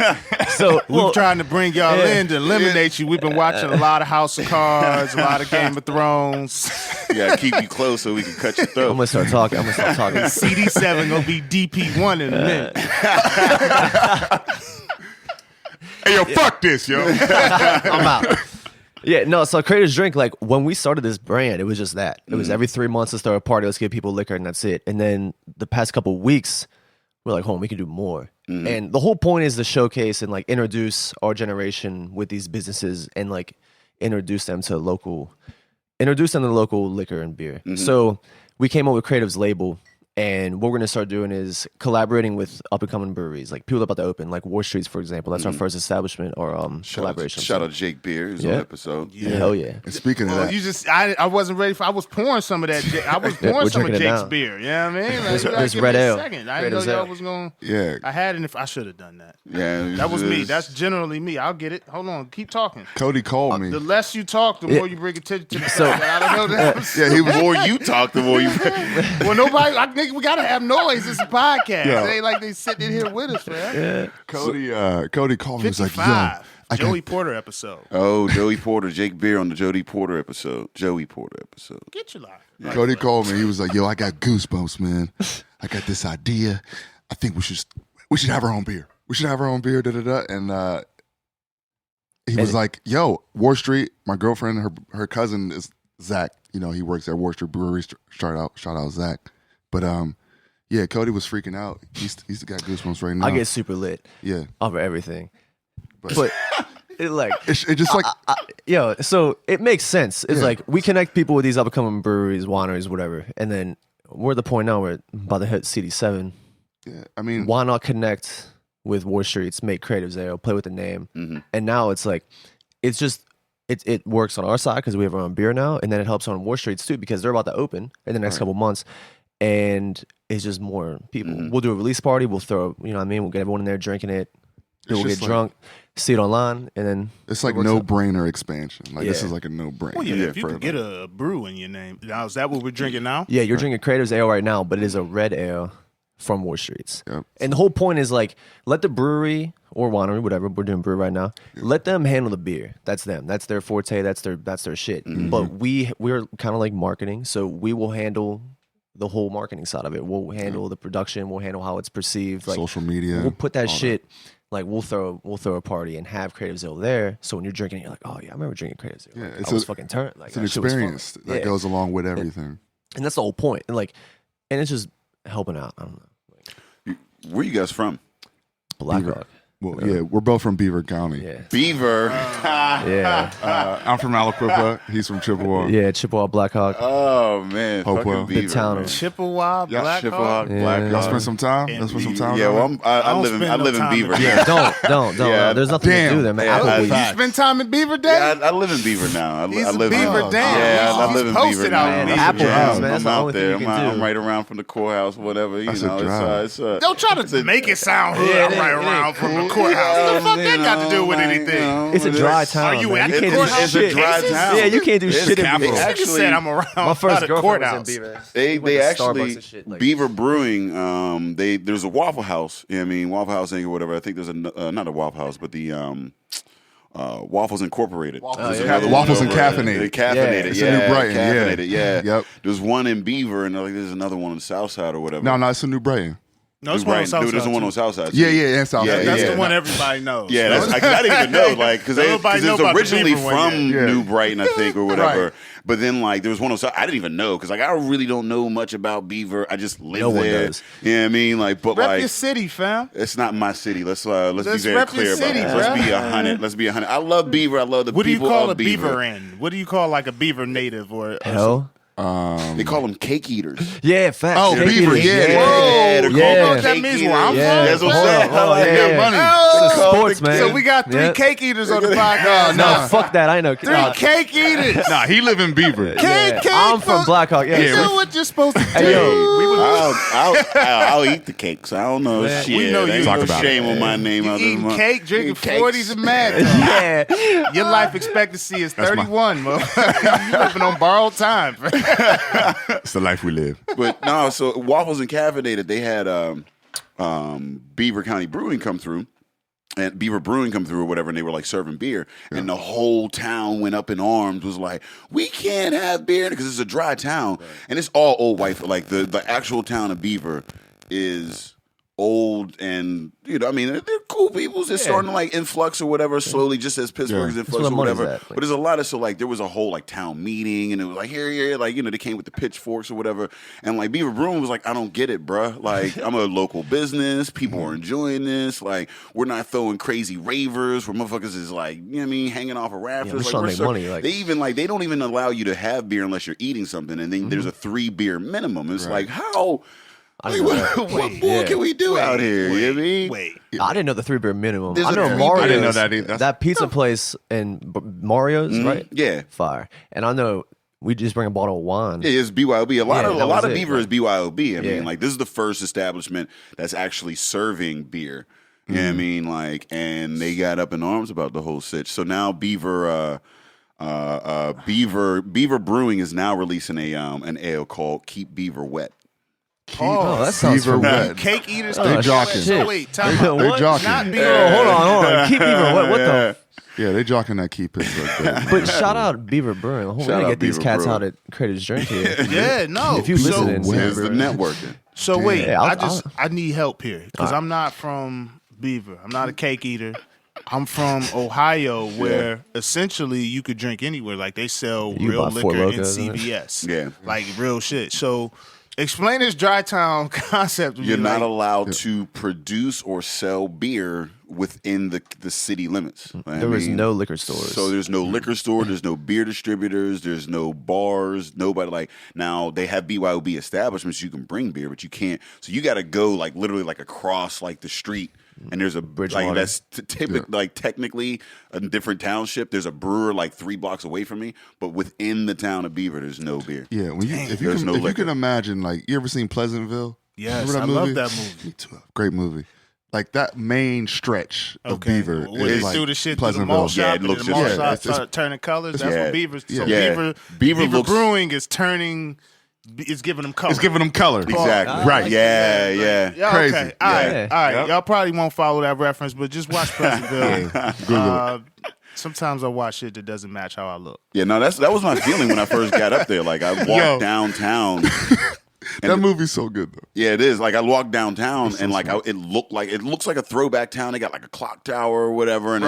we're trying to bring y'all in to eliminate you. We've been watching a lot of House of Cards, a lot of Game of Thrones. Yeah, keep you close so we can cut your throat. I'm gonna start talking. CD7 gonna be DP1 in a minute. Hey, yo, fuck this, yo. I'm out. Yeah, no, so Creators Drink, like when we started this brand, it was just that. It was every 3 months to start a party, let's give people liquor, and that's it. And then the past couple of weeks, we're like, hold on, we can do more. And the whole point is to showcase and like introduce our generation with these businesses and like introduce them to the local liquor and beer. So we came up with Creative's label. And what we're gonna start doing is collaborating with up and coming breweries, like people about to open, like War Streets, for example. That's our first establishment or collaboration. Shout out to Jake Beer, his own episode. Yeah, hell yeah. And speaking of that, I wasn't ready for. I was pouring some of that. I was pouring some of Jake's beer. You know what I mean? Like, this red ale. I didn't know y'all was going. Yeah, I had it. If I should have done that. Yeah, that was me. That's generally me. I'll get it. Hold on, keep talking. Cody called me. The less you talk, the more you bring attention to the So I don't know that. The more you talk, the more you. Well, nobody. I think we gotta have noise. It's a podcast. It ain't like they sitting in here with us, man. Yeah. Cody called me. He was like, yo, Joey Porter episode. Oh, Joey Porter, Jake Beer on the Joey Porter episode. Get your life. Cody called me. He was like, yo, I got goosebumps, man. I got this idea. I think we should have our own beer. We should have our own beer. Da da da. And he was like, yo, War Street. My girlfriend, her cousin is Zach. You know, he works at War Street Brewery. Shout out Zach. But yeah, Cody was freaking out. He's got goosebumps right now. I get super lit. Yeah, over everything. But it like it's just like so it makes sense. It's like we connect people with these up and coming breweries, wineries, whatever, and then we're at the point now where about to hit CD7. Yeah, I mean, why not connect with War Streets, make creatives there, play with the name, and now it's like it's just. It works on our side because we have our own beer now, and then it helps on War Streets too because they're about to open in the next couple months, and it's just more people. We'll do a release party. We'll throw, you know what I mean? We'll get everyone in there drinking it. People will get drunk, see it online, and then it's like no-brainer expansion. Like this is like a no-brainer. Well, if you can get a brew in your name. Now, is that what we're drinking now? Yeah, you're drinking Creative's Ale right now, but it is a red ale from War Streets. Yep. And the whole point is like let the brewery or winery, whatever, we're doing brew right now, let them handle the beer. That's them. That's their forte. That's their shit. But we're kind of like marketing, so we will handle the whole marketing side of it. We'll handle the production. We'll handle how it's perceived. Like social media. We'll put that shit like we'll throw a party and have Creative Zero there. So when you're drinking, you're like, oh yeah, I remember drinking Creative Zero. Yeah, I was fucking turned. Like it's an that shit was fun. experience that goes along with everything. And that's the whole point. And it's just helping out. I don't know. Where you guys from? Blackhawk. Well, yeah, we're both from Beaver County. Yeah. Beaver. Yeah. I'm from Aliquippa. He's from Chippewa. Yeah, Chippewa Blackhawk. Oh man, Hopewell. fucking Beaver. The town man. of Chippewa, Yeah, Black Chippewa, Hawk. Black Y'all Hawk. spend some time? Let's spend some time. Yeah, down well, I don't live in spend no time Beaver. in Yeah, don't. Yeah. There's nothing to Damn. do there, man. Yeah, Applebee's. You spend time in Beaver Day? Yeah, I live in Beaver now. He's I live a Beaver in, Dam. Yeah, I He's live in posted Beaver out now. in Man, Beaver Applebee's, Dam. man. That's I'm the out only thing there. you can I'm do. right around from the courthouse, whatever. That's a drive. It's Don't try to make it sound hood. Yeah, I'm it right ain't around from the courthouse. What the fuck that got to do with anything? It's a dry town. Are you man. at You the can't do courthouse? It's a shit. dry town. Yeah, you can't do It's shit in capital. Beaver. Nigga Actually, said I'm around My first by the girlfriend was in courthouse. Beaver. They Went to Starbucks actually and shit, like- Beaver Brewing. There's a Waffle House. You know what I mean, Waffle House Inc. or whatever. I think there's not a Waffle House, but the Waffles Incorporated. There's yeah. another Waffles one over- Caffeinated. Caffeinated. It's Yeah, in New Brighton, yeah. Caffeinated. Yeah. Yep. There's one in Beaver, and there's another one on the South Side or whatever. No, it's in New Brighton. No, it's one on South There's Side, one on too. South Side. too. Yeah, and South. Yeah, That's yeah. the one everybody knows. Yeah, I didn't even know, like, because Nobody know it's about the originally Beaver one from yet. Yeah. New Brighton, I think, or whatever. Right. But then, like, there was one on South. I didn't even know because, like, I really don't know much about Beaver. I just live No one there. does. You know what I mean? Like, but Rep like, your city, fam. it's not my city. Let's be very rep your clear about city, that. bruh. Let's be 100. Let's be 100. I love Beaver. I love the What do you people call of a beaver in? What do you call like a beaver native or Hell. They call them cake eaters. Yeah, facts. Oh, Cake Beaver, eaters. yeah. Yeah, Whoa, they're you yeah. know what that cake means eaters. where I'm Yeah. from? That's what I'm Hold saying. on, hold on, Get yeah. money. Oh, It's sports, man. So we got three Yeah. cake eaters on the podcast. No, fuck that. I know. Three cake eaters. Nah, he live in Beaver. Cake. I'm from Blackhawk. Yeah, You know what you're supposed to do. Hey, yo, I'll eat the cakes. I don't know Man, shit. we know you Ain't talk no about shame on my name. You other eating than cake, drinking cakes. 40s and mad. yeah. Your life expectancy is 31, motherfucker. You living on borrowed time. It's the life we live. But no, so Waffles and Caffeinated, they had Beaver County Brewing come through. And Beaver Brewing come through or whatever, and they were like serving beer, and the whole town went up in arms. Was like, we can't have beer because it's a dry town, and it's all old white. Like the actual town of Beaver is old, and I mean, they're cool people. It's starting to like influx or whatever slowly, just as Pittsburgh is That's influx where or the money's whatever. at, like- But there's a lot of like there was a whole like town meeting, and it was like here, like they came with the pitchforks or whatever, and like Beaver Brewing was like, I don't get it, bruh. Like I'm a local business, people are enjoying this. Like we're not throwing crazy ravers where motherfuckers is like Yeah, hanging off of rafters. we're like trying to make money, like- they don't even allow you to have beer unless you're eating something, and then there's a 3 beer minimum. It's like how. I Like, didn't know what that. more Yeah. can we do out here? You know what I mean? Wait. I didn't know the 3 beer minimum. There's I a know 3 Mario's. I didn't know that either. That pizza place in Mario's, right? Yeah. Fire. And I know we just bring a bottle of wine. Yeah, it's BYOB. A lot Yeah, of that was it. Beaver is BYOB. I Yeah. mean, like this is the first establishment that's actually serving beer. You know what I mean? Like, and they got up in arms about the whole sitch. So now Beaver Brewing is now releasing an ale called Keep Beaver Wet. Oh, that sounds Beaver familiar. wet. Cake eaters. They jocking. So wait, time out. They What? jocking. Not beer. Oh, hold on. Keep Beaver. What the? Yeah, they jocking that key Pittsburgh. baby. But shout out Beaver Brewing. We Shout gotta out get these Beaver cats Brewing. out at Creators Drink here. Yeah, no. If you so, listening, Here's the Beaver. networking. So wait, Yeah, I need help here because I'm not from Beaver. I'm not a cake eater. I'm from Ohio, where essentially you could drink anywhere. Like they sell You real buy Four liquor in Locos, isn't it? CVS. Yeah. like real shit. So explain this dry town concept to me. You're not like, allowed to produce or sell beer within the city limits. I There was mean, no liquor stores. So there's no liquor store, there's no beer distributors, there's no bars, nobody like now they have BYOB establishments you can bring beer, but you can't. So you got to go like literally like across like the street. And there's a like Bridgewater. that's like technically a different township. There's a brewer like 3 blocks away from me, but within the town of Beaver, there's no beer. Yeah, when you, if There's no you liquor. can imagine, like, you ever seen Pleasantville? Yes, Remember I love that movie. Me too. Great movie. Like that main stretch of Okay, Beaver when they is like do the shit to the Pleasantville. mall shop, Yeah, it and looks the mall just- shop it's- start turning colors. That's yeah. what Beaver's. So Yeah. Beaver looks- Brewing is turning. It's giving them color. It's giving them color. Exactly. Right. Yeah, yeah. Yeah, Crazy. okay. All right. Yeah. All right. Yep. Y'all probably won't follow that reference, but just watch Pleasantville. Google it. Sometimes I watch shit that doesn't match how I look. Yeah, no, that was my feeling when I first got up there. Like I walked Yo. downtown That movie's so good though. Yeah, it is. Like I walked downtown and like it looks like a throwback town. They got like a clock tower or whatever, and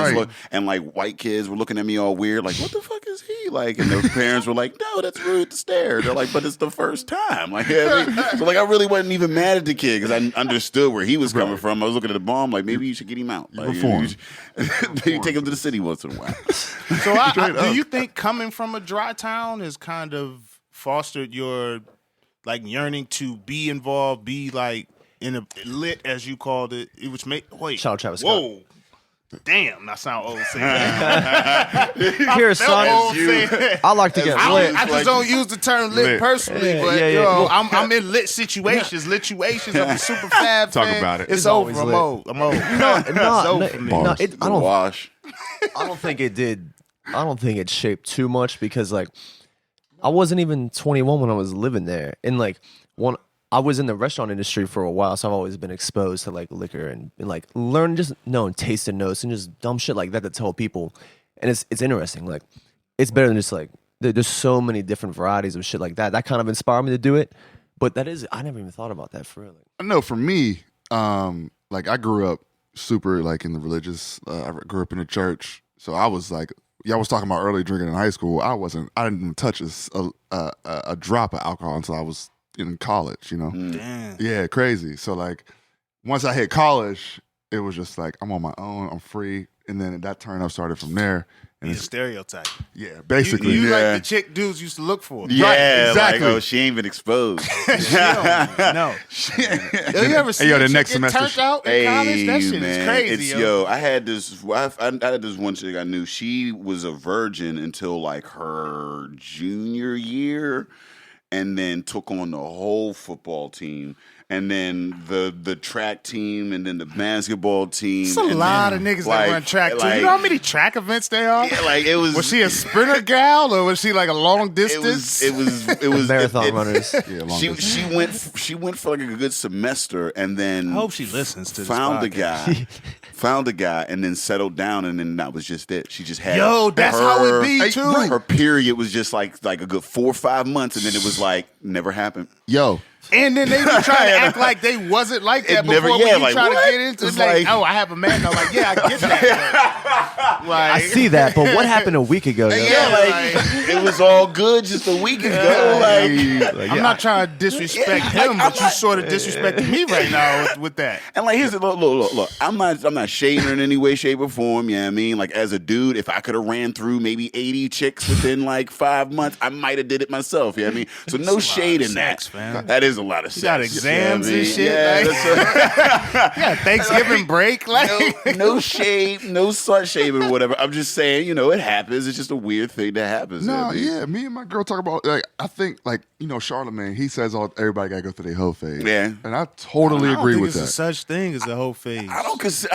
and like white kids were looking at me all weird, like what the fuck is he like? And their parents were like, no, that's rude to stare. They're like, but it's the first time. Like, so like I really wasn't even mad at the kid because I understood where he was coming from. I was looking at the bomb like maybe you should get him out. Like, maybe take him to the city once in a while. So do you think coming from a dry town has kind of fostered your like yearning to be involved, be like in a lit as you called it? It was Shout out Travis whoa. Scott. Damn, I sound old saying that. Here, son. I like to get lit. I just don't use the term lit personally, but I'm in lit situations. I'm a super fab Talk fan. about it. It's over. I'm old. It's over for me. I don't wash. I don't think it did. I don't think it shaped too much because like I wasn't even 21 when I was living there, and like I was in the restaurant industry for a while, so I've always been exposed to like liquor and like learn just knowing tasting notes and just dumb shit like that to tell people, and it's interesting. Like it's better than just like there's so many different varieties of shit like that. That kind of inspired me to do it, but I never even thought about that for real. I know for me, like I grew up super like in the religious. I grew up in the church, so I was like. Y'all was talking about early drinking in high school. I didn't touch a drop of alcohol until I was in college, you know? Damn. Yeah, crazy. So like once I hit college, it was just like I'm on my own, I'm free. And then that turn up started from there. And It's a stereotype. Yeah, basically. You like the chick dudes used to look for. Yeah, right, exactly. Like, she ain't been exposed. No. You ever see the next semester turned out in college? That shit is crazy, I had this one chick I knew. She was a virgin until like her junior year, and then took on the whole football team. And then the track team, and then the basketball team. It's a lot of niggas that run track too. You know how many track events there are? Yeah, like it was. Was she a sprinter gal or was she like a long distance? It was marathon runners. Yeah, she went for like a good semester, and then I hope she listens to this found podcast. a guy, and then settled down, and then that was just it. She just had that's how it be too. Her period was just like a good 4 or 5 months, and then it was like never happened. Yo. And then they be trying to act like they wasn't like that before when you like, try what? to get into it. Like, oh, I have a man. I'm like, yeah, I get that. Like, I see that, but what happened a week ago? Yo? It was all good just a week ago. I'm not trying to disrespect him, but you sort of disrespecting me right now with that. And like, here's the look. I'm not shading her in any way, shape, or form. You know what I mean? Like, as a dude, if I could have ran through maybe 80 chicks within like 5 months, I might have did it myself. You know what I mean? So no shade in that. Fam. That is a lot of sex. You got exams and shit. Yeah, yeah, Thanksgiving break. Like no shade, no slut shaming or whatever. I'm just saying, it happens. It's just a weird thing that happens. No, yeah, me and my girl talk about like I think like Charlamagne. He says everybody gotta go through their hoe phase. Yeah, and I totally agree with that. There's such thing as a hoe phase. I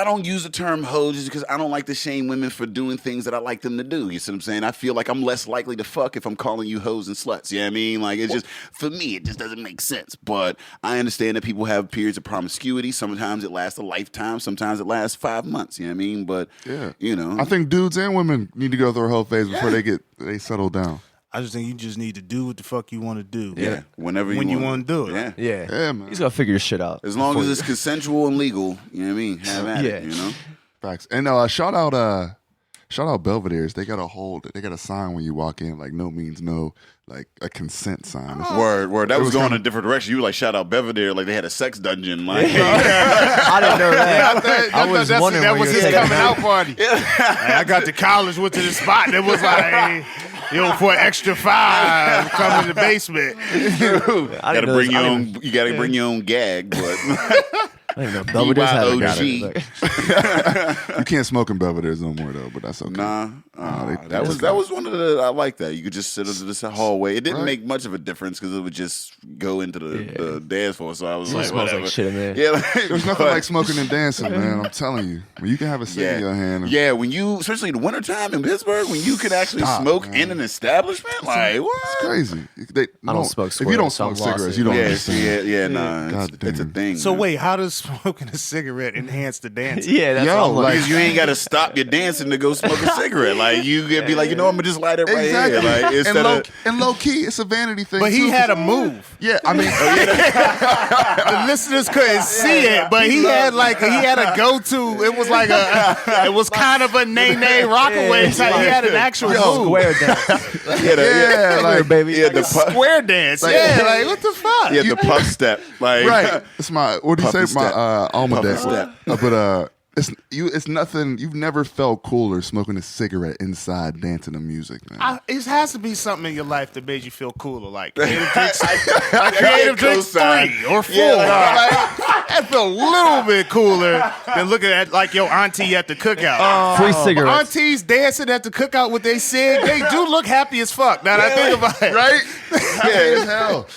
don't use the term hoe just because I don't like to shame women for doing things that I like them to do. You see what I'm saying? I feel like I'm less likely to fuck if I'm calling you hoes and sluts. You know what I mean? Like it's just for me, it just doesn't make sense. But I understand that people have periods of promiscuity. Sometimes it lasts a lifetime. Sometimes it lasts 5 months. You know what I mean? But I think dudes and women need to go through a whole phase before they settle down. I just think you just need to do what the fuck you want to do. Yeah, when you want to do it. Yeah, man. You just gotta figure your shit out. As long as it's consensual and legal, you know what I mean? Have at it, Facts. And shout out Belvedere's. They got a sign when you walk in, like no means no, like a consent sign. Word. That was going in a different direction. You were like, shout out Belvedere, like they had a sex dungeon. Like, I didn't know that. I was wondering that was his coming out party. I got to college, went to the spot. It was like, for an extra $5, come in the basement. You gotta bring your own gag, but. I didn't know Belvedere's had You can't smoke in Belvedere's no more though, but that's okay. That was one of the I like that. You could just sit into this hallway. It didn't make much of a difference because it would just go into the dance floor. So I was like, smells whatever. like shit in there. Yeah, there's nothing like smoking and dancing, man. I'm telling you, when you can have a cig in your hand. Yeah, when you, especially in the wintertime in Pittsburgh, when you can actually smoke in an establishment, like what? It's crazy. I don't smoke cigarettes. If you don't smoke cigarettes, you don't understand. It's a thing. So wait, how does smoking a cigarette enhance the dancing? Yeah, that's all. like, Because you ain't got to stop your dancing to go smoke a cigarette. Like you could be like, I'm gonna just light it right exactly. here. Like instead and low key, it's a vanity thing. But he too, had a 'cause- move. Yeah, I mean, The listeners couldn't see it, but he had a go-to. It was like it was kind of a Nene Rockaway type. He had an actual move. Square dance. yeah, like baby. Yeah, the Square dance. Like what the fuck? Yeah, the puff step. Like right. It's my what do you say? Puffy step. My almanac. step. But it's nothing. You've never felt cooler smoking a cigarette inside dancing to music, man. It has to be something in your life that made you feel cooler, like Creative Drinks, like Creative Drinks 3 or 4. That felt a little bit cooler than looking at like your auntie at the cookout. Free cigarettes. Aunties dancing at the cookout with they cig, they do look happy as fuck. Now that I think about it, right? yeah, as hell.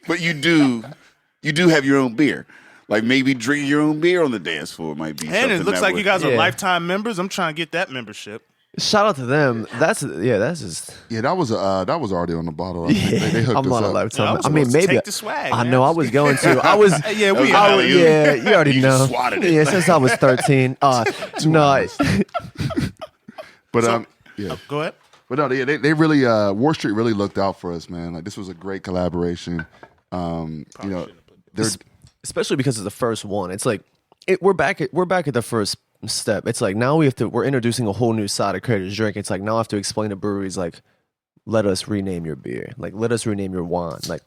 But you do have your own beer. Like maybe drinking your own beer on the dance floor might be. And it looks like you guys are Yeah. lifetime members. I'm trying to get that membership. Shout out to them. That's just. Yeah, that was already on the bottle. I think they hooked I'm us not a up. lifetime. was I mean, supposed to maybe. take the swag, I man. know. I was going to. I was. Yeah, we I know was- you. Yeah, you already You know. just swatted it. Yeah, since I was 13. No. But yeah. Go ahead. But no, they really War Street really looked out for us, man. Like this was a great collaboration. They're Especially because it's the first one. It's like we're back at the first step. It's like now we're introducing a whole new side of Creator's Drink. It's like now I have to explain to breweries like, let us rename your beer, like let us rename your wine, like,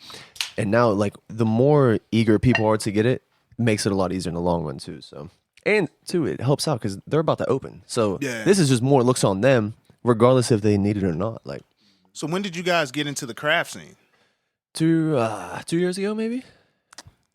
and now like the more eager people are to get it, makes it a lot easier in the long run too. So and too, it helps out because they're about to open. So this is just more looks on them, regardless if they need it or not. Like, So when did you guys get into the craft scene? 2 years ago maybe.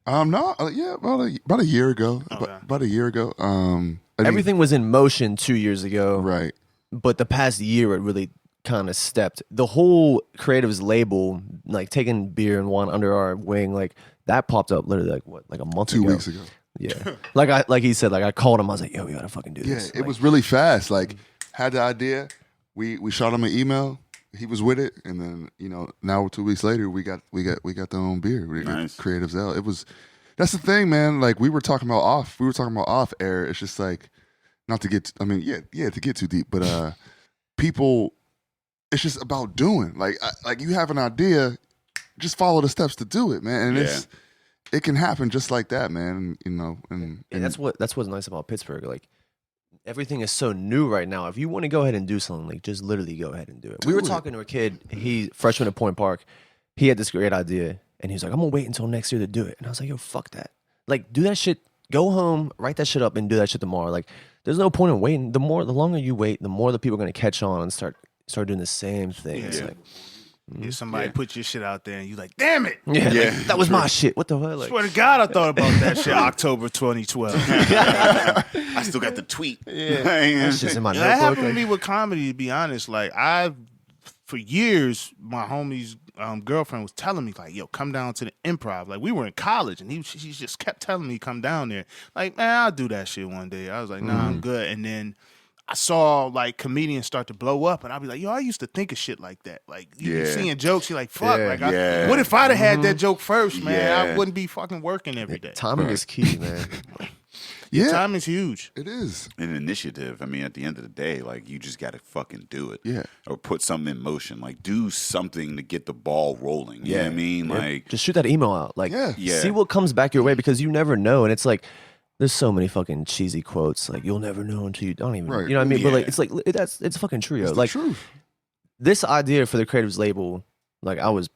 no, yeah, about a year ago. Okay. About a year ago. I mean, Everything was in motion 2 years ago, right. but the past year it really kind of stepped. The whole Creatives label, like taking beer and wine under our wing, like that popped up literally like a month 2 ago. weeks ago. Yeah, like he said, like I called him. I was like, "Yo, we gotta fucking do Yeah, this." it was really fast. Like had the idea, we shot him an email. He was with it, and then now 2 weeks later, we got their own beer. We got Nice. Creatives L. That's the thing, man. Like we were talking about off air. It's just like not to get. I mean, to get too deep, but people. It's just about doing. Like you have an idea, just follow the steps to do it, man. And it can happen just like that, man. And that's what's nice about Pittsburgh. Like everything is so new right now. If you want to go ahead and do something, like just literally go ahead and do it. We were talking to a kid. He freshman at Point Park. He had this great idea, and he was like, "I'm gonna wait until next year to do it." And I was like, "Yo, fuck that! Like, do that shit. Go home, write that shit up, and do that shit tomorrow. Like, there's no point in waiting. The longer you wait, the more the people are gonna catch on and start doing the same thing. It's like, If somebody put your shit out there and you like, damn it. yeah, that was my shit. What the hell? Like, Swear to God, I thought about that shit October 2012. I still got the tweet. that's just in my That notebook. happened to Like, me with comedy, to be honest. Like, for years, my homie's girlfriend was telling me, like, yo, come down to the Improv. Like, we were in college, and she just kept telling me, come down there. Like, man, I'll do that shit one day. I was like, nah, I'm good. And then I saw, like, comedians start to blow up, and I'd be like, yo, I used to think of shit like that. Like, you seeing jokes, you're like, fuck. Yeah. Like, Yeah. what if I'd have had that joke first, man? Yeah. I wouldn't be fucking working every day. timing is key, man. yeah, Time is huge. it is. An initiative. I mean, at the end of the day, like you just got to fucking do it. Yeah. Or put something in motion. Like do something to get the ball rolling. You know what I mean? Like Just shoot that email out. Like, Yeah. see what comes back your way because you never know. And it's like, there's so many fucking cheesy quotes. Like, you'll never know until you don't even, Right. you know what I mean? But Yeah. like, it's fucking true. It's Yo. the Like, truth. this idea for the Creatives label, like, I was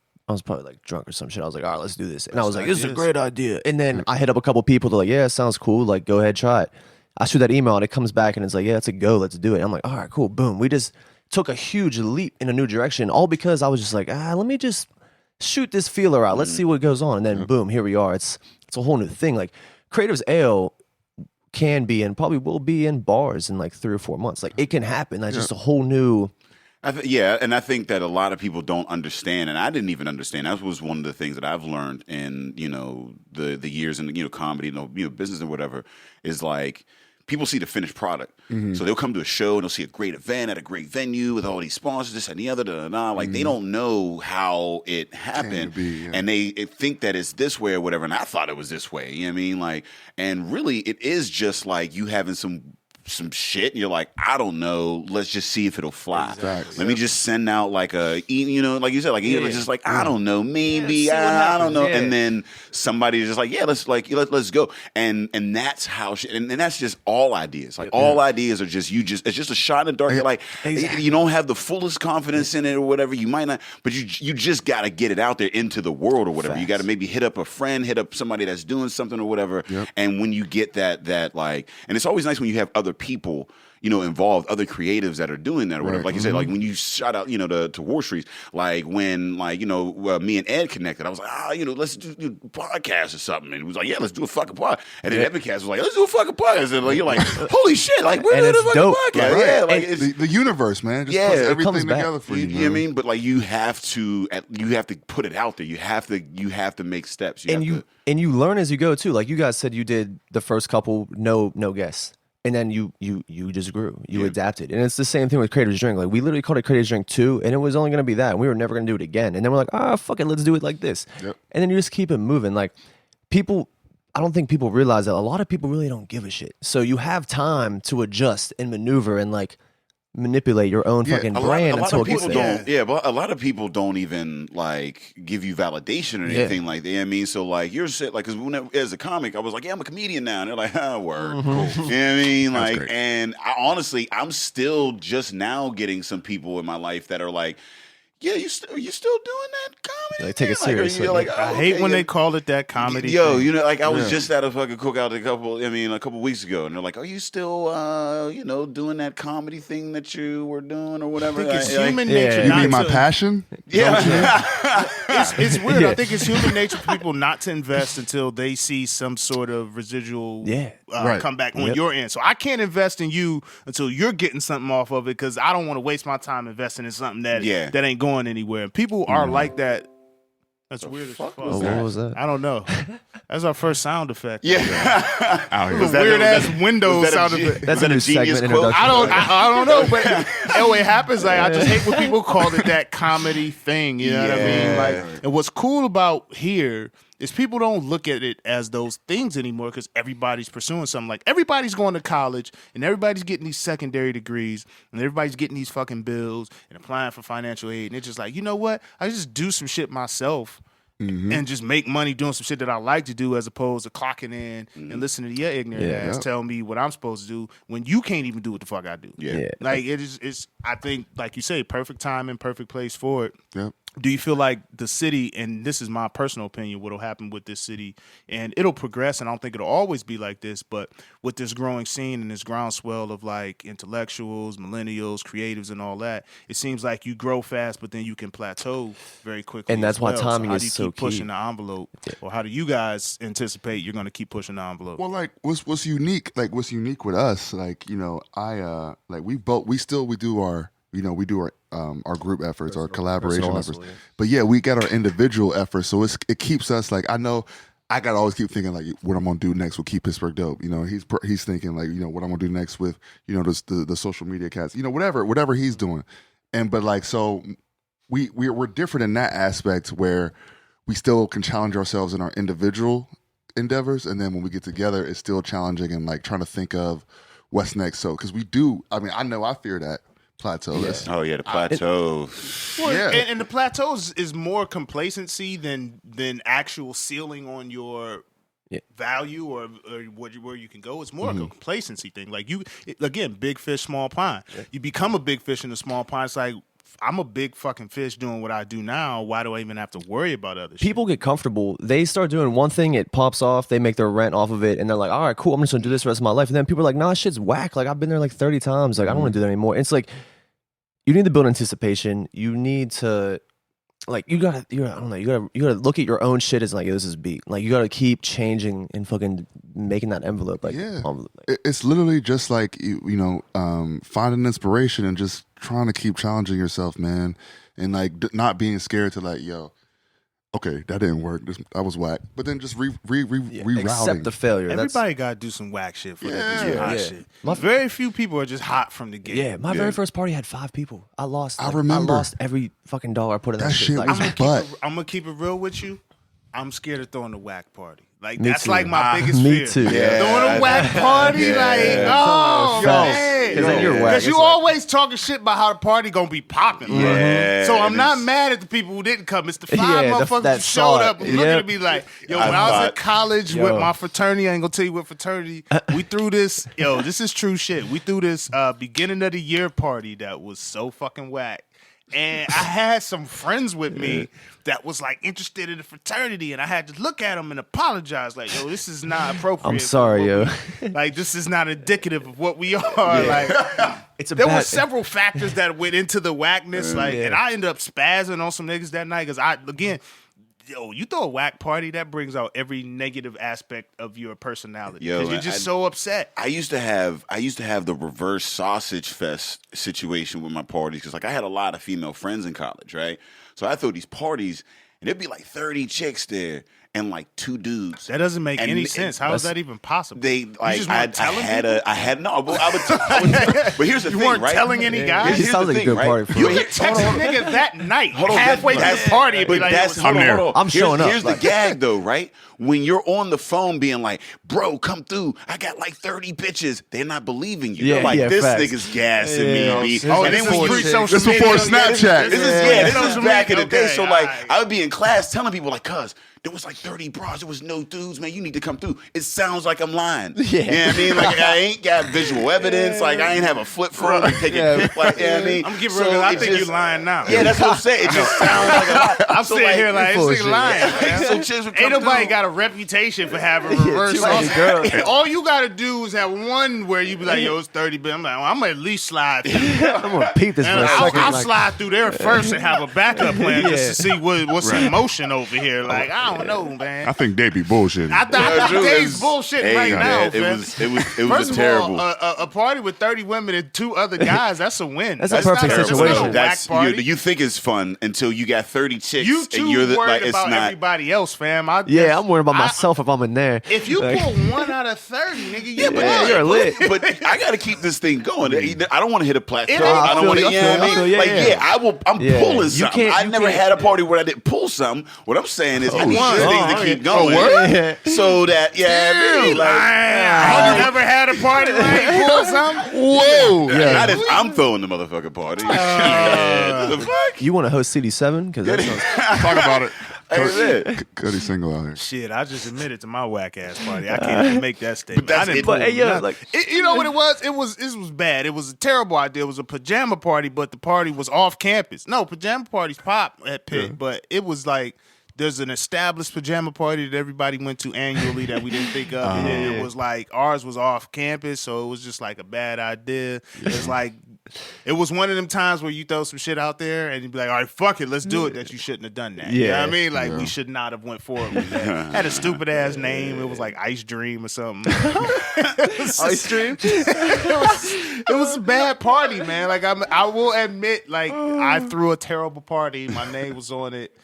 probably like drunk or some shit. I was like, all right, let's do this. And I was like, this is a great idea. And then I hit up a couple people. They're like, yeah, it sounds cool. Like, go ahead, try it. I shoot that email and it comes back and it's like, yeah, it's a go. Let's do it. I'm like, all right, cool. Boom. We just took a huge leap in a new direction, all because I was just like, let me just shoot this feeler out. Let's see what goes on. And then boom, here we are. It's a whole new thing. Like Creatives Ale can be and probably will be in bars in like 3 or 4 months. Like it can happen. That's just a whole new. and I think that a lot of people don't understand, and I didn't even understand. That was one of the things that I've learned in the years in comedy, business and whatever. Is like people see the finished product. So they'll come to a show and they'll see a great event at a great venue with all these sponsors, this and the other, like they don't know how it happened, and they think that it's this way or whatever. And I thought it was this way. You know what I mean? Like, and really, it is just like you having some shit and you're like, I don't know, let's just see if it'll fly. Exactly. Let me just send out like like you said, like just like I don't know, maybe I don't know, and then somebody is just like, let's go, and that's how shit, and that's just all ideas, like all ideas are just it's just a shot in the dark. You're like, you don't have the fullest confidence in it or whatever, you might not, but you just got to get it out there into the world or whatever. You got to maybe hit up a friend, hit up somebody that's doing something or whatever, and when you get that like, and it's always nice when you have other people, involved, other creatives that are doing that or whatever. Like you said, like when you shout out, to War Streets, like when, me and Ed connected, I was like, let's do a podcast or something. And he was like, yeah, let's do a fucking podcast. And then Epicast was like, let's do a fucking podcast. And like, you're like, holy shit, like we're doing a fucking podcast. Right. Yeah, like it's the universe, man. Just puts everything together for you. You know what I mean? But like you have to put it out there. You have to make steps. And you learn as you go too. Like you guys said, you did the first couple, no guests. And then you just grew. You adapted. And it's the same thing with Creators Drink. Like, we literally called it Creators Drink 2, and it was only going to be that. And we were never going to do it again. And then we're like, fuck it, let's do it like this. Yep. And then you just keep it moving. Like, I don't think people realize that a lot of people really don't give a shit. So you have time to adjust and maneuver and, like, manipulate your own fucking brand until it gets there. Yeah, but a lot of people don't even like give you validation or anything like that. You know what I mean? So like you're like, because as a comic, I was like, yeah, I'm a comedian now, and they're like, word. Cool. You know what I mean? Like, and honestly, I'm still just now getting some people in my life that are like, yeah, you still doing that comedy? Like, take it seriously. Like, I hate when they call it that comedy. Yo, thing. Like I was just at a fucking cookout a couple weeks ago, and they're like, "Are you still, doing that comedy thing that you were doing or whatever?" I think it's human nature. You mean my passion? Yeah, it's weird. I think it's human nature for people not to invest until they see some sort of residual come back on your end. So I can't invest in you until you're getting something off of it, because I don't want to waste my time investing in something that ain't going anywhere. People are like that. That's weird as fuck. What was that? I don't know. That's our first sound effect. Yeah. Weird ass Windows sound effect. That's a new genius segment quote. I don't know, but it happens. Like, I just hate when people call it that comedy thing. You know what I mean? Like, and what's cool about here is people don't look at it as those things anymore, because everybody's pursuing something. Like, everybody's going to college, and everybody's getting these secondary degrees, and everybody's getting these fucking bills and applying for financial aid. And it's just like, you know what? I just do some shit myself and just make money doing some shit that I like to do, as opposed to clocking in and listening to your ignorant ass tell me what I'm supposed to do when you can't even do what the fuck I do. Yeah. Like, it's I think, like you say, perfect time and perfect place for it. Yep. Do you feel like the city, and this is my personal opinion, what'll happen with this city, and it'll progress, and I don't think it'll always be like this, but with this growing scene and this groundswell of like intellectuals, millennials, creatives, and all that, it seems like you grow fast, but then you can plateau very quickly. And that's why timing is so key. How do you keep pushing the envelope, or how do you guys anticipate you're going to keep pushing the envelope? Well, like what's unique? Like what's unique with us? Like we do our group efforts, our collaboration efforts. But we got our individual efforts, so it keeps us like, I know I gotta always keep thinking like what I'm gonna do next with Keep Pittsburgh Dope. He's thinking like what I'm gonna do next with the social media cats. Whatever he's doing, but like so we're different in that aspect where we still can challenge ourselves in our individual endeavors, and then when we get together, it's still challenging and like trying to think of what's next. So because we do, I know I fear that plateau. The plateau. And the plateau is more complacency than actual ceiling on your value or where you can go. It's more of a complacency thing. Like again, big fish, small pond. You become a big fish in a small pond. It's like, I'm a big fucking fish doing what I do now. Why do I even have to worry about other shit? People get comfortable. They start doing one thing, it pops off, they make their rent off of it, and they're like, all right, cool, I'm just gonna do this the rest of my life. And then people are like, nah, shit's whack. Like, I've been there like 30 times. Like, I don't want to do that anymore. It's like, you need to build anticipation. You need to, like, you gotta look at your own shit as like, this is beat. Like, you gotta keep changing and fucking making that envelope. Like, it's literally just like finding inspiration and just trying to keep challenging yourself, man, and like not being scared to like, okay, that didn't work. That was whack. But then just rerouting. Accept the failure. Everybody got to do some whack shit for that to be hot shit. My- Very few people are just hot from the get. Yeah, my very first party had 5 people. I remember. I lost every fucking dollar I put in that, That shit Like, was I'm gonna keep it real with you. I'm scared of throwing a whack party. Like Me that's too. like my biggest me fear. too. Throwing a whack party, oh man. Because then you're whack. Because you always talking shit about how the party gonna be popping. Yeah, So I'm it not is. mad at the people who didn't come. It's the 5 motherfuckers that who showed saw up it. and looking Yep. at me like, yo, I when I was thought- at college Yo. with my fraternity, I ain't gonna tell you what fraternity, we threw this, this is true shit. We threw this beginning of the year party that was so fucking whack. And I had some friends with me that was like interested in the fraternity, and I had to look at them and apologize, like, yo, this is not appropriate. I'm sorry, yo. Like, this is not indicative of what we are. Like, It's a there were bad- several factors that went into the whackness, like, and I ended up spazzing on some niggas that night because you throw a whack party, that brings out every negative aspect of your personality Yo, because you're just so upset. I used to have the reverse sausage fest situation with my parties because like I had a lot of female friends in college, right? So I throw these parties and there'd be like 30 chicks there and like 2 dudes. That doesn't make And- any sense. How is that even possible? They like just I weren't telling had people? I had no. Well, I would but here's the You thing, weren't right? telling any guys? It sounds the like a thing, good right? party for You real. could text a nigga that night, Hold on, halfway through the party, and be but like, that's yo, hold on, what's hold on. I'm showing up, Here's like- the gag, though, right? When you're on the phone being like, "Bro, come through. I got like 30 bitches." They're not believing you. Yeah, They're like, yeah, "This facts. nigga's gassing Yeah. me." B. Oh, And this then when was you- pre-social This before media. Snapchat. This is social back in the media. day. So Okay, like, alright. I would be in class telling people like, "Cuz there was like 30 bras. There was no dudes, man. You need to come through." It sounds like I'm lying. Yeah. You know what I mean? Like I ain't got visual evidence. Like I ain't have a flip phone and take a pic. Like you know what I mean? I'm giving real. I it think just- you're lying now. Yeah, that's what I'm saying. It just sounds like a lie. I'm So, sitting here like this bullshit. nigga lying. Man. So chicks would come Ain't nobody through. got a reputation for having reverse too many sausage. girls. All you gotta do is have one where you be like, yo, it's 30, but I'm like, well, I'm gonna at least slide through. I'm gonna peep this for And a I'll, second. I'll like, slide through there first and have a backup plan just to see what's in motion over here. Like, I don't know, man. I think they be bullshitting. I think Drew, Dave's it's- bullshitting Hey, right now, man, fam. it was First a of terrible. all, a party with 30 women and 2 other guys, that's a win. That's a perfect not situation. That's not a whack That's party. you think it's fun until you got 30 chicks You and too you're the, worried like it's about not. everybody else, fam. yeah, I'm worried about myself if I'm in there. If you Like- pull 1 out of 30, nigga, you Yeah, you're lit. But I got to keep this thing going. I don't want to hit a plateau. It ain't- I don't I want to. feel You you, know I what I feel mean? you, Like, yeah. yeah, I'm Yeah. pulling You something. can't- I you never can't- had a party where I didn't pull something. What I'm saying is, I need one. this thing to Oh, keep yeah. going. Yeah. So that, yeah, I mean, like, you never had a party where you pull something? Whoa! not if I'm throwing the motherfucking party. Shit, the fuck? You want to host CD7? Because that sounds. Talk about it. Hey, man. Cody single out here. Shit, I just admitted to my whack ass party. I can't even make that statement. But that's I didn't it. pull But, hey, yo, nothing. like- You know what it was? It was bad. It was a terrible idea. It was a pajama party, but the party was off campus. No, pajama parties pop at Pitt, but it was like there's an established pajama party that everybody went to annually that we didn't think of. And then it was like ours was off campus, so it was just like a bad idea. It's like it was one of them times where you throw some shit out there and you'd be like, all right, fuck it, let's do it, that you shouldn't have done that. You know what I Yeah. meid mean? Like we should not have went forward with that. Had a stupid ass name. It was like Ice Dream or something. Ice Dream? It was a bad party, man. Like I will admit, like I threw a terrible party. My name was on it.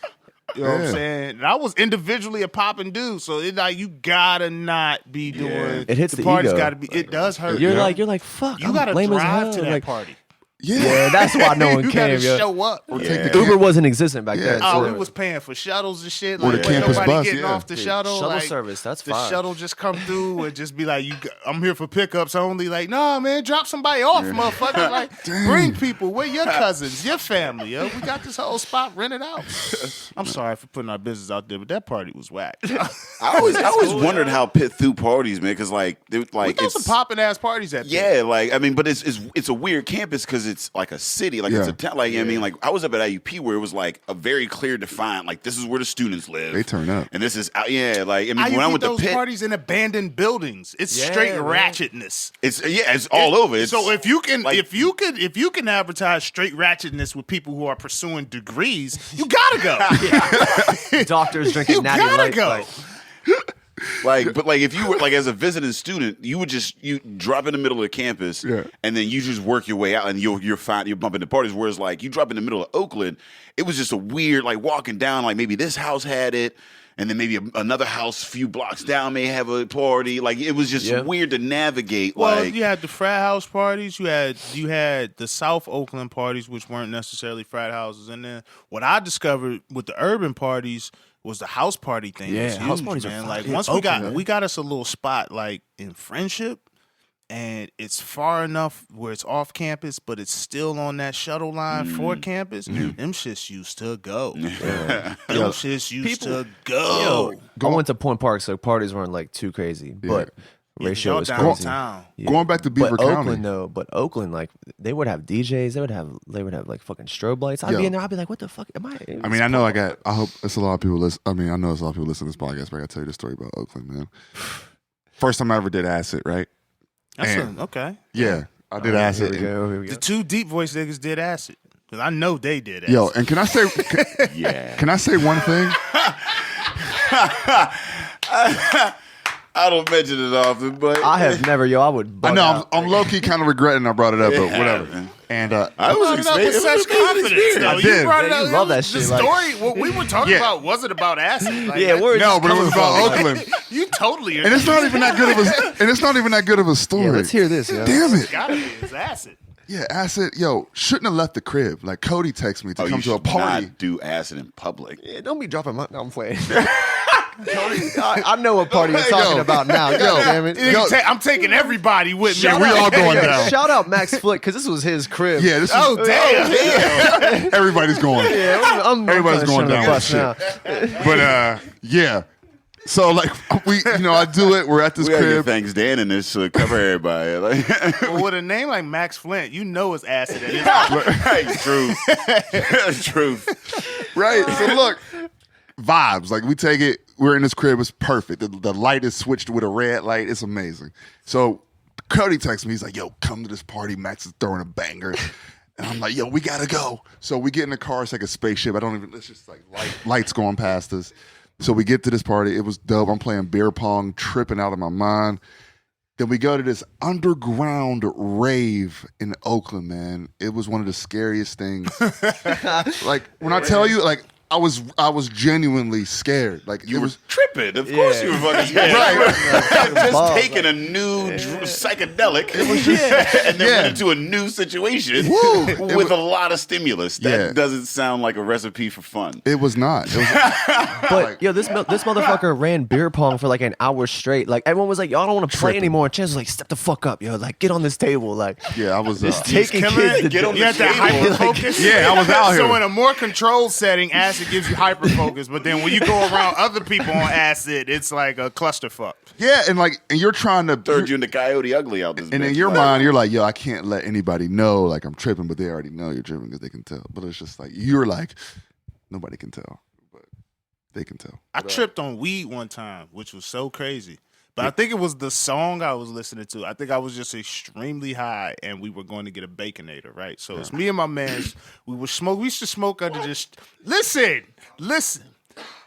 You know what I'm Yeah. saying? And I was individually a popping dude, so it like you gotta not be doing. It hits the party's ego. gotta be. It does hurt. You're man. like, fuck. you I'm gotta lame as drive hell. to that Like, party. yeah, that's why no one You came. gotta Yo. show up. Or take the Uber camp- wasn't existent back then. Oh, so- we was paying for shuttles and shit. Or Like, the wasn't campus nobody bus, getting yeah. off the shuttle. Shuttle like, service, that's the fine. shuttle just come through and just be like, I'm here for pickups only. Like, nah, man, drop somebody off, motherfucker. Like, bring people. We're your cousins, your family. Yo. We got this whole spot rented out. I'm sorry for putting our business out there, but that party was whack. I always wondered how Pitt threw parties, man, because like We threw it's some popping ass parties at Pitt. yeah, like I mean, but it's a weird campus because it's like a city, like it's Yeah. a town. Like I mean, like I was up at IUP where it was like a very clear defined, like this is where the students live. They turn up. and this is yeah, like I mean, I when I went to those Pitt, parties in abandoned buildings. It's Yeah, straight man. ratchetness. it's all over. It's, So if you can like- if you can advertise straight ratchetness with people who are pursuing degrees, you gotta go. Doctors drinking You natty gotta light. go. Like, But if you were like as a visiting student, you drop in the middle of the campus, and then you just work your way out, and you're fine. You're bumping the parties. Whereas like you drop in the middle of Oakland, it was just a weird like walking down. Like maybe this house had it, and then maybe another house a few blocks down may have a party. Like it was just weird to navigate. Well, like you had the frat house parties. You had the South Oakland parties, which weren't necessarily frat houses. And then what I discovered with the urban parties was the house party thing. Yeah, was huge, house parties man. are like fun. once Oakland, we got us a little spot like in Friendship. And it's far enough where it's off campus, but it's still on that shuttle line for campus. Them shits used to go. Them shits used to go. I went to Point Park, so parties weren't like too crazy, but ratio y'all was crazy. downtown. Yeah. Going back to Beaver but County. Oakland though, Oakland, like they would have DJs, they would have like fucking strobe lights. I'd be in there, I'd be like, what the fuck am I? I mean, I hope it's a lot of people listen. I mean, I know it's a lot of people listen to this podcast, but I got to tell you the story about Oakland, man. First time I ever did acid, right? Okay. Yeah, I did acid. Here we go. The two deep voice niggas did acid. Because I know they did acid. Yo, and can I say, can I say one thing? I don't mention it often, but I have never, I would. I know out. I'm low key kind of regretting I brought it up, but whatever. Man. And I was Brought it up with such confidence. though. I You did. brought it Yeah, up. you love that The shit, story, what we were talking Yeah. about wasn't about acid. Like, Yeah, we're no, but it was about Oakland, you totally. and it's not even that good of a, and it's not even that good of a story. Yeah, let's hear this. Yo. Damn it. Gotta be. It's acid. Yeah, acid. Yo, shouldn't have left the crib. Like Cody texted me to you come to a should party. not do acid in public. Yeah, don't be dropping my. No, I'm playing. I know what party you're talking Yo. about now. God damn it. Yo. I'm taking everybody with me. Yeah, we all going down. Shout out Max Flick because this was his crib. Yeah, this is. Oh damn! Everybody's going. Yeah, I'm Everybody's going kinda down with showing shit. the bus now. But yeah. So like I do it. We're at this We gotta get crib. Thanks Dan in this to cover everybody. Like, Well, with a name like Max Flint, you know it's acid. It is. right, truth. Truth. Right. So look, vibes. Like we take it. We're in this crib. It's perfect. The light is switched with a red light. It's amazing. So Cody texts me. He's like, "Yo, come to this party. Max is throwing a banger." And I'm like, "Yo, we gotta go." So we get in the car. It's like a spaceship. It's just like lights going past us. So we get to this party. It was dope. I'm playing beer pong, tripping out of my mind. Then we go to this underground rave in Oakland, man. It was one of the scariest things. Like when I tell you, like I was genuinely scared. Like You it were was tripping. Of course you were fucking scared. right. Just Balls, taking a new psychedelic and then went into a new situation with a lot of stimulus. That doesn't sound like a recipe for fun. It was not. It was, But yo, this motherfucker ran beer pong for like an hour straight. Like everyone was like, "Yo, I don't want to play anymore." And Chance was like, "Step the fuck up, yo! Like get on this table." Like yeah, I was. just taking killing kids it. to Get on You have to table. hyper focus. Yeah, I was out here. So in a more controlled setting, acid gives you hyper focus, but then when you go around other people on acid, it's like a clusterfuck. Yeah, and you're trying to Turned you into Coyote Ugly out this and in bitch. your Like, mind, you're like, "Yo, I can't let anybody know like I'm tripping," but they already know you're tripping because they can tell. But it's just like you're like, nobody can tell, but they can tell. I tripped on weed one time, which was so crazy. But I think it was the song I was listening to. I think I was just extremely high, and we were going to get a Baconator, right? So it's me and my mans. We used to smoke under this. Listen.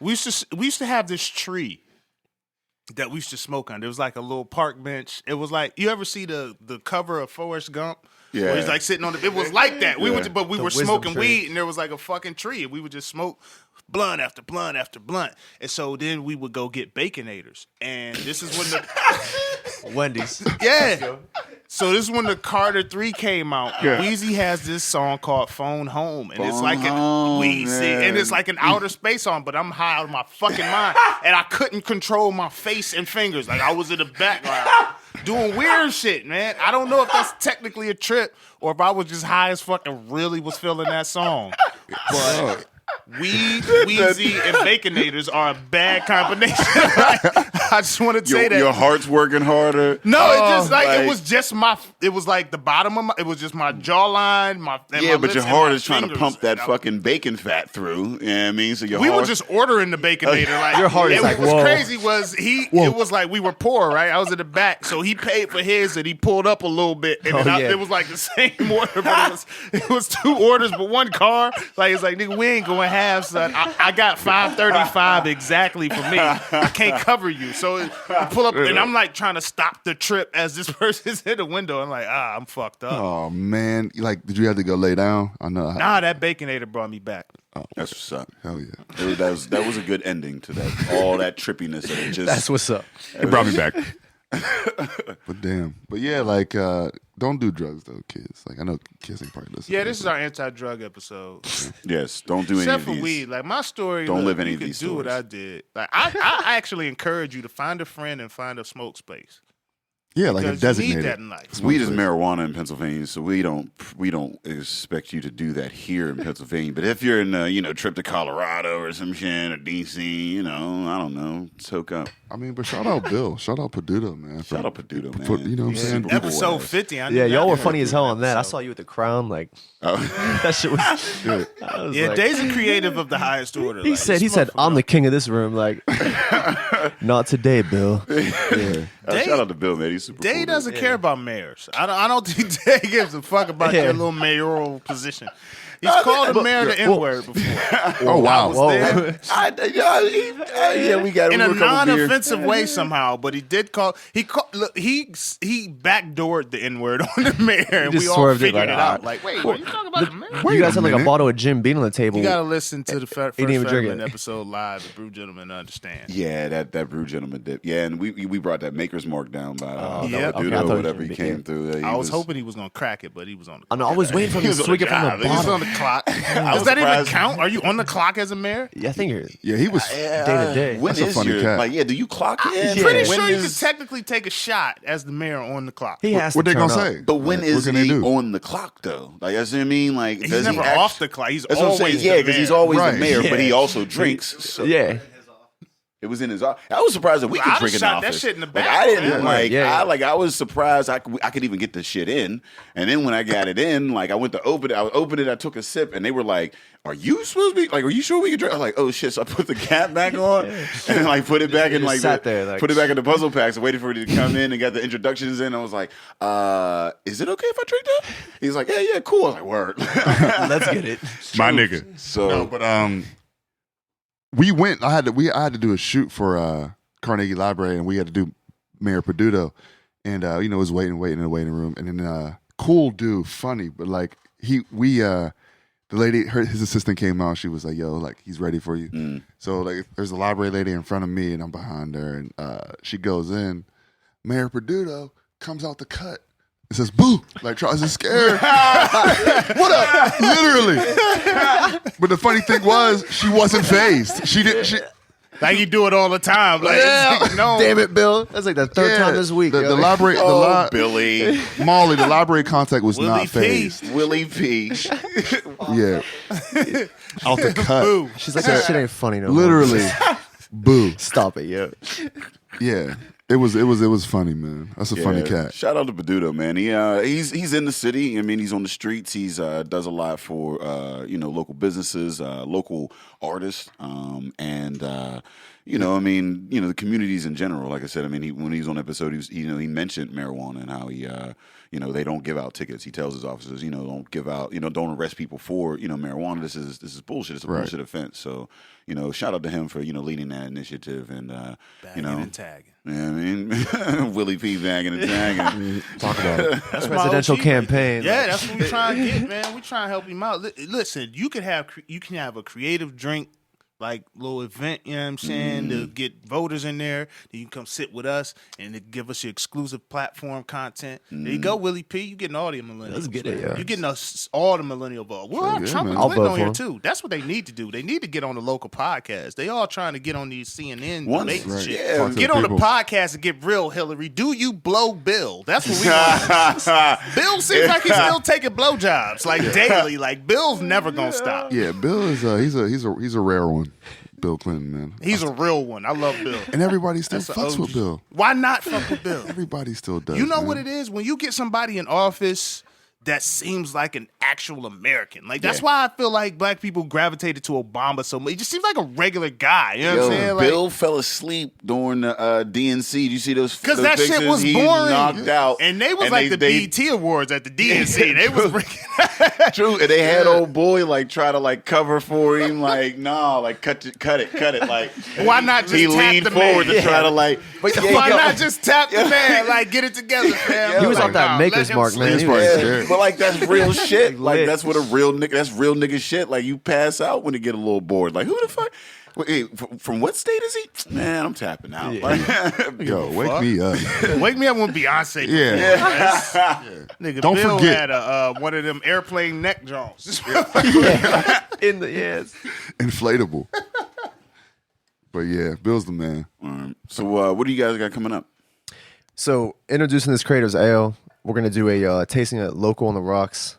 We used to have this tree that we used to smoke under. It was like a little park bench. It was like, you ever see the cover of Forrest Gump? Yeah. Where he's like sitting on it was like that. We Yeah. were wisdom smoking tree. weed, and there was like a fucking tree, and we would just smoke blunt after blunt after blunt. And so then we would go get Baconators. And this is when the Wendy's. yeah. So this is when the Carter 3 came out. Weezy has this song called Phone Home. And it's Phone like Home, and it's like an outer space song, but I'm high out of my fucking mind. And I couldn't control my face and fingers. Like I was in the background doing weird shit, man. I don't know if that's technically a trip or if I was just high as fuck and really was feeling that song. But weed, Weezy, and Baconators are a bad combination. I just want to say that. Your heart's working harder. No, it just like- it was just it was like the bottom of it was just my jawline, and Yeah, my but lips your and heart my is trying to fingers. pump that And I- fucking bacon fat through. You know what I mean? So We were just ordering the Baconator. Like Your heart is and like, what was whoa. crazy was it was like we were poor, right? I was in the back, so he paid for his and he pulled up a little bit, and then yeah. it was like the same order, but it was 2 orders but 1 car. Like it's like nigga, we ain't going half, son. I got $5.35 exactly for me. I can't cover you, So you pull up, and I'm like trying to stop the trip as this person's in the window. I'm like, I'm fucked up. Oh man, like, did you have to go lay down? I know. Nah, that Baconator brought me back. That's what's up. Hell yeah. That was a good ending to that. All that trippiness that it just. That's what's up. It brought me back. But damn. But yeah, like, don't do drugs though, kids. Like, I know kids ain't probably listening. Yeah, this is our anti-drug episode. Yes, don't do any Except of for these. weed. Like my story. Don't look, live any you of could these do what stories. I did. Like I actually encourage you to find a friend and find a smoke space. Yeah, like a Because you need designated. that in life. Weed is marijuana in Pennsylvania, so we don't expect you to do that here in Pennsylvania. But if you're in a trip to Colorado or some shit or DC, I don't know, soak up. I mean, but shout out Bill. Shout out Peduto, man. Shout out Peduto, man. You know what I'm saying? Super Episode cool. 50. I knew Yeah, that y'all were was funny a as hell good on that. I episode. saw you with the crown. Like Oh. that shit was. Yeah. I was Yeah, like, Dave's a creative of the highest order. He Like, said, this I'm motherfucker- the king of this room. Like, not today, Bill. Yeah. Shout out to Bill, man. He's super Dave cool. doesn't care about mayors. I don't think Dave gives a fuck about Yeah. your little mayoral position. He's called a mayor the N-word before. Oh wow. Whoa. Yeah, we got In we a were a couple beers. non-offensive way somehow, but he backdoored the N-word on the mayor, and just we all swerved it figured like, it out. Like, wait, are you talking about the mayor? Wait You guys a had like a minute. bottle of Jim Beam on the table. You gotta listen to the first didn't even drink Fetterman it. episode live, the Brew Gentleman understand. Yeah, that brew gentleman dip. Yeah, and we brought that Maker's Mark down by Yep. Peduto, Okay, I thought whatever you he meant- came through. He I was hoping he was gonna crack it, but he was on the I know, I was waiting for him to was on swig the it from the job. He was bottle. on the clock. was Does that even surprised. count? Are you on the clock as a mayor? Yeah, I think you're. Yeah, he was. Day to day. When That's a is funny your cat. like? Yeah, do you clock in? Yeah. Pretty When sure you is- could technically take a shot as the mayor on the clock. He has What to they turn gonna up. say? But when Like, is what can they he do? on the clock though? Like that's what I mean. Like He's does never he off the clock. He's That's what I'm always saying. Yeah, because he's always Right. the mayor, but he Yeah. also drinks. So Yeah. it was in his. I was surprised that we I'd could have drink in the shot that office. shit in the Like back, I didn't man. like. Yeah. I was surprised I could even get the shit in. And then when I got it in, like I went to open it. I opened it. I took a sip, and they were like, "Are you supposed to be like? Are you sure we can drink?" I was like, "Oh shit!" So I put the cap back on and like put it back in just like sat there, like- put it back in the puzzle packs and waited for it to come in and got the introductions in. I was like, "Is it okay if I drink that?" He's like, "Yeah, cool." I was like, "Word." Let's get it. My nigga. So No, but we went. I had to do a shoot for Carnegie Library, and we had to do Mayor Peduto, and was waiting in the waiting room, and then cool dude, funny, but like the lady, his assistant came out. She was like, "Yo, like he's ready for you." So like, there's a library lady in front of me, and I'm behind her, and she goes in. Mayor Peduto comes out the cut. It says "boo," like tries to scare. What up? Literally. But the funny thing was, she wasn't phased. She didn't. She, Like you do it all the time. Like, Yeah. it's like, no. Damn it, Bill. That's like the third time this week. The yo. library, Billy, Molly, the library contact was Willie not P. phased. Willie P. Yeah, out the cut. Boo. She's like, that shit ain't funny no more. Literally, boo. Stop it, yo. Yeah, it was funny, man. That's a funny Yeah. cat. Shout out to Peduto, man. He's in the city. I mean, he's on the streets. He's does a lot for local businesses, local artists, and the communities in general. Like I said, I mean, when he was on episode, he mentioned marijuana and how he they don't give out tickets. He tells his officers, don't give out, don't arrest people for marijuana. This is bullshit. It's a bullshit offense. So shout out to him for leading that initiative and Bagging and tagging. Yeah, I mean, Willie P. bagging and tagging. Talk about it. That's my Presidential OG right campaign. there. Yeah, that's what we trying to get, man. We trying to help him out. Listen, you can have a creative drink, like little event, you know what I'm saying, to get voters in there. Then you can come sit with us and to give us your exclusive platform content. There you go, Willie P. You getting all the millennials. Let's get it, yeah. You getting us all the millennial vote. We're all yeah, Trump and man. I'll Clinton vote on for here him. too. That's what they need to do. They need to get on the local podcast. They all trying to get on these CNN Once- debates and right. shit. Yeah, Talk to Get the on the people. podcast and get real, Hillary. Do you blow Bill? That's what we want. Bill seems like he's still taking blowjobs like daily. Like Bill's never gonna stop. Yeah, Bill is he's a rare one. Bill Clinton, man. He's a real one. I love Bill. And everybody still That's a fucks OG. with Bill. Why not fuck with Bill? Everybody still does. You know man. what it is when you get somebody in office that seems like an actual American. Like that's why I feel like black people gravitated to Obama so much. He just seems like a regular guy. You know what I'm saying? Like, Bill fell asleep during the DNC. Did you see those? Because those that shit pictures? was He boring. knocked out, and they was like the BET Awards at the DNC. They was bringing true, and they had old boy like try to like cover for him, like nah, like cut it. Like why not just he tap leaned the forward man? to try to like. Why not just tap the man? Like get it together, fam. He was like, off that nah, Maker's let him Mark, man. sleep. He was scared. But like that's real shit. Like lit. that's what a real nigga. That's real nigga shit. Like you pass out when you get a little bored. Like who the fuck? Wait, from what state is he? Man, I'm tapping out. Like, Yo, wake me up. Wake me up when Beyonce. Yeah. Nigga, Don't Bill forget. had one of them airplane neck joints. In the yes. Inflatable. But yeah, Bill's the man. So what do you guys got coming up? So introducing this Creatives Ale, we're gonna do a tasting at Local on the Rocks,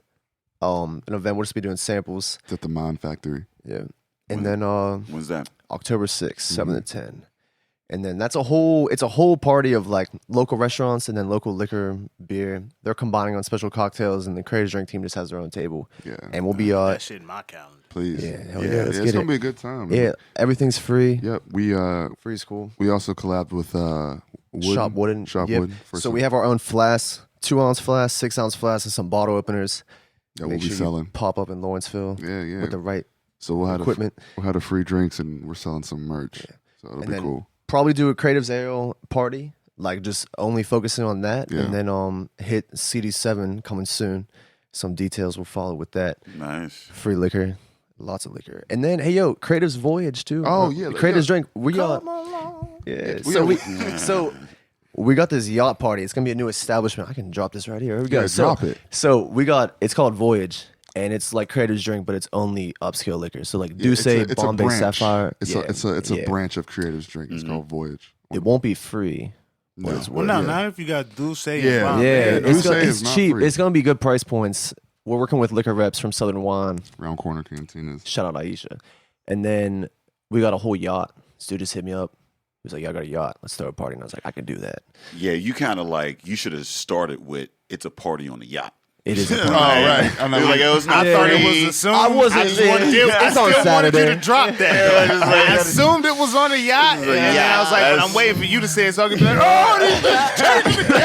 an event. We'll just be doing samples. It's at the Mind Factory. Yeah, and then When's that? October 6th, 7 to 10. And then it's a whole party of like local restaurants and then local liquor, beer. They're combining on special cocktails, and the Creatives Drink team just has their own table. Yeah. And we'll be that shit in my calendar. Please. Yeah, hell yeah, let's it's get gonna it. be a good time. Man. Yeah, everything's free. Yep. Free is cool. We also collabed with Shop Wooden. Shop Yep. Wooden. So we have our own flasks, 2-ounce flasks, 6-ounce flasks, and some bottle openers. that we'll Make be sure selling. you pop up in Lawrenceville Yeah. with the right So we'll have equipment. we'll have the free drinks and we're selling some merch. So it'll And be then cool. probably do a Creatives Ale party, like just only focusing on that, Yeah. and then hit CD7 coming soon. Some details will follow with that. Nice. Free liquor, lots of liquor, and then hey yo, Creatives Voyage too. Oh, yeah, Creatives yeah. Drink. We got we got this yacht party. It's gonna be a new establishment. I can drop this right here. Here we go. Yeah, So, drop it. So it's called Voyage. And it's like Creatives Drink, but it's only upscale liquor. So like Douce, it's a Bombay branch. Sapphire. It's a branch of Creatives Drink. It's called Voyage. It won't be free. No. Well, no, not if you got Douce and Yeah. Bombay. Yeah, Douce it's is not cheap. free. It's gonna be good price points. We're working with liquor reps from Southern Wine. Round Corner Cantinas. Shout out Aisha. And then we got a whole yacht. This dude just hit me up. He was like, "Yeah, I got a yacht. Let's throw a party." And I was like, "I can do that." Yeah, you kind of like you should have started with "It's a party on the yacht." It is. A Oh, party. right. I know. It was like it was not I thought it free. was assumed. I wasn't I just there. wanted you, I It's on still wanted you Saturday. to drop that. I assumed it was on a yacht. And then I was like, but I'm waiting for you to say it so I can be like, oh, this is changing the game.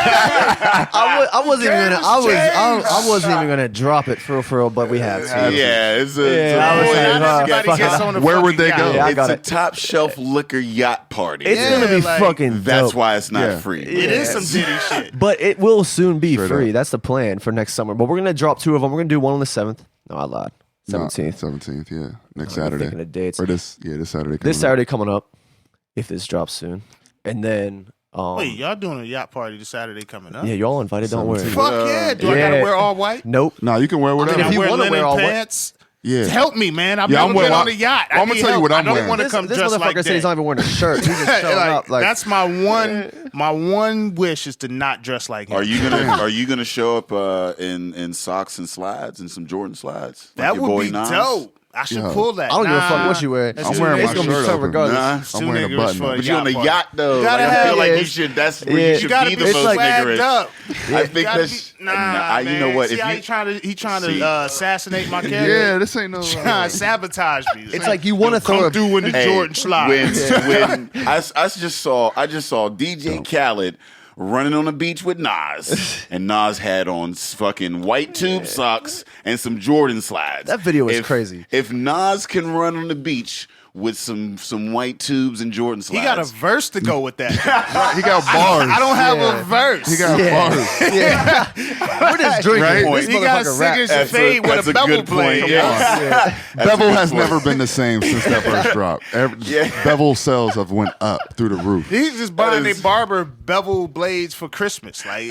I wasn't even gonna. I Changed. wasn't even gonna drop it for real, but we have to. Yeah, it's a. Yeah, I was like, Everybody fuck gets it. on the Where would fucking they yacht. go? Yeah, I it's got a it. top shelf liquor yacht party. It's gonna be like, fucking. That's dope. why it's not Yeah. free. It is some ditty shit. But it will soon be Straight free. up. That's the plan for next summer. But we're gonna drop 2 of them. We're gonna do one on the 7th. No, I lied. 17th. 17th, yeah. Next I'm Saturday. thinking of dates. Or this Saturday. This coming up. Saturday coming up, if this drops soon, and then Wait, y'all doing a yacht party this Saturday coming up? yeah, y'all invited. Don't worry. Fuck yeah. Do I Yeah. gotta wear all white? Nope. No, you can wear whatever. if I you wear wanna linen wear all white- pants? yeah. Help me, man. I've Yeah, never I'm been wearing- on a yacht. I'm gonna tell you what I'm I don't wearing. want to This come dressed motherfucker like said that. he's not even wearing a shirt. He's just showing Like, up. Like that's my one wish is to not dress like him. Are you gonna show up in socks and slides and some Jordan slides? That like your would boy be Nas? dope. I should Yo. pull that. I don't give a fuck Nah. what you wear. That's I'm too wearing niggerish. my It's gonna be shirt tough open. regardless. Nah. It's I'm too wearing a niggerish button for up. a But you on a party. yacht though. You gotta Like, I have feel like it. you should. That's where Yeah. you You should gotta be be the most swagged niggerish. up. I think Gotta that's be- nah, you know man. what? See If how you he trying See. to assassinate my character? Yeah, this ain't no. Trying to sabotage me. It's like you want to come throw a through in the Hey, Jordan slide. when I just saw DJ Khaled running on the beach with Nas, and Nas had on fucking white tube socks and some Jordan slides. That video was crazy. If Nas can run on the beach with some white tubes and Jordan He slides, got a verse to go with that. He got bars. I don't have Yeah. a verse. He got bars. Yeah. We're just drinking. Right? This He got a motherfucker rap. signature fade with a bevel blade. Come Yeah. Bevel has never been the same since that first drop. Yeah. Bevel sales have went up through the roof. He's just buying That their is- barber bevel blades for Christmas. Like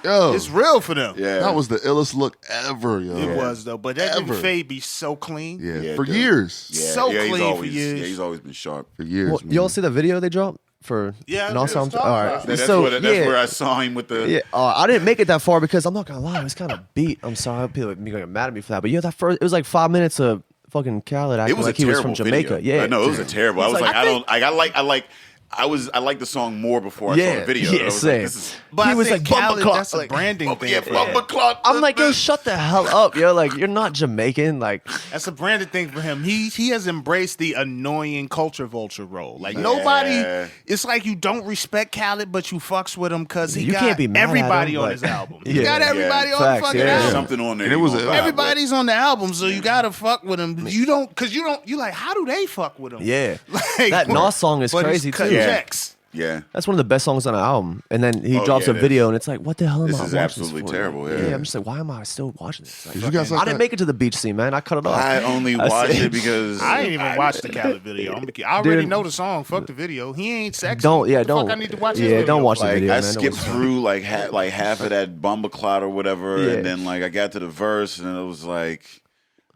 Yo, it's real for them. Yeah. that was the illest look ever, yo. It was though, but that Ever. fade be so clean. Yeah, Yeah, for dude. years. Yeah, so yeah, clean he's for always, years. Yeah, he's always been sharp. For years. Well, man. y'all see the video they dropped for? Yeah, No it was sound. talking All about right. it. That's, So that's yeah. where I saw him with the. Yeah, I didn't make it that far because I'm not gonna lie, it was kind of beat. I'm sorry, people are gonna get mad at me for that. But yeah, that first, it was like 5 minutes of fucking Khaled acting It was like a he was terrible from Jamaica. video. Yeah, I know it was a terrible. I He's was like, like, I like. I liked the song more before I saw the video. Yeah, I was same. Like, this is, But He I was think like, Bumba Khaled, Clock, that's a like- branding thing. yeah, for him. Bumba Clock. I'm like, yo, shut the hell up, yo. Like, you're not Jamaican. Like, That's a branded thing for him. He has embraced the annoying culture vulture role. Like nobody, it's like you don't respect Khaled, but you fucks with him because he You got can't be mad at everybody him, on like- his album. Yeah. He got everybody on Facts, the fucking yeah. There's album. something on there. And it you was gonna a- vibe with. Everybody's on the album, so you gotta fuck with him. You don't, cause you like, how do they fuck with him? yeah. Like, That Nas song is but he's crazy, cutting too. checks. Yeah. That's one of the best songs on the album. And then he drops yeah, a it video, and it's like, what the hell am This I is watching absolutely this for? terrible, yeah. I'm just like, why am I still watching this? Like, You guys like I didn't that? make it to the beach scene, man. I cut it off. I only watched said- it because I ain't even watched the Khaled video. I already Dude. know the song. Fuck the video. He ain't sexy. Don't, What yeah, the don't. Fuck I need to watch his yeah, video. don't watch the like video, I man. skipped through like half of that Bumba Clot or whatever, Yeah. and then like I got to the verse, and it was like,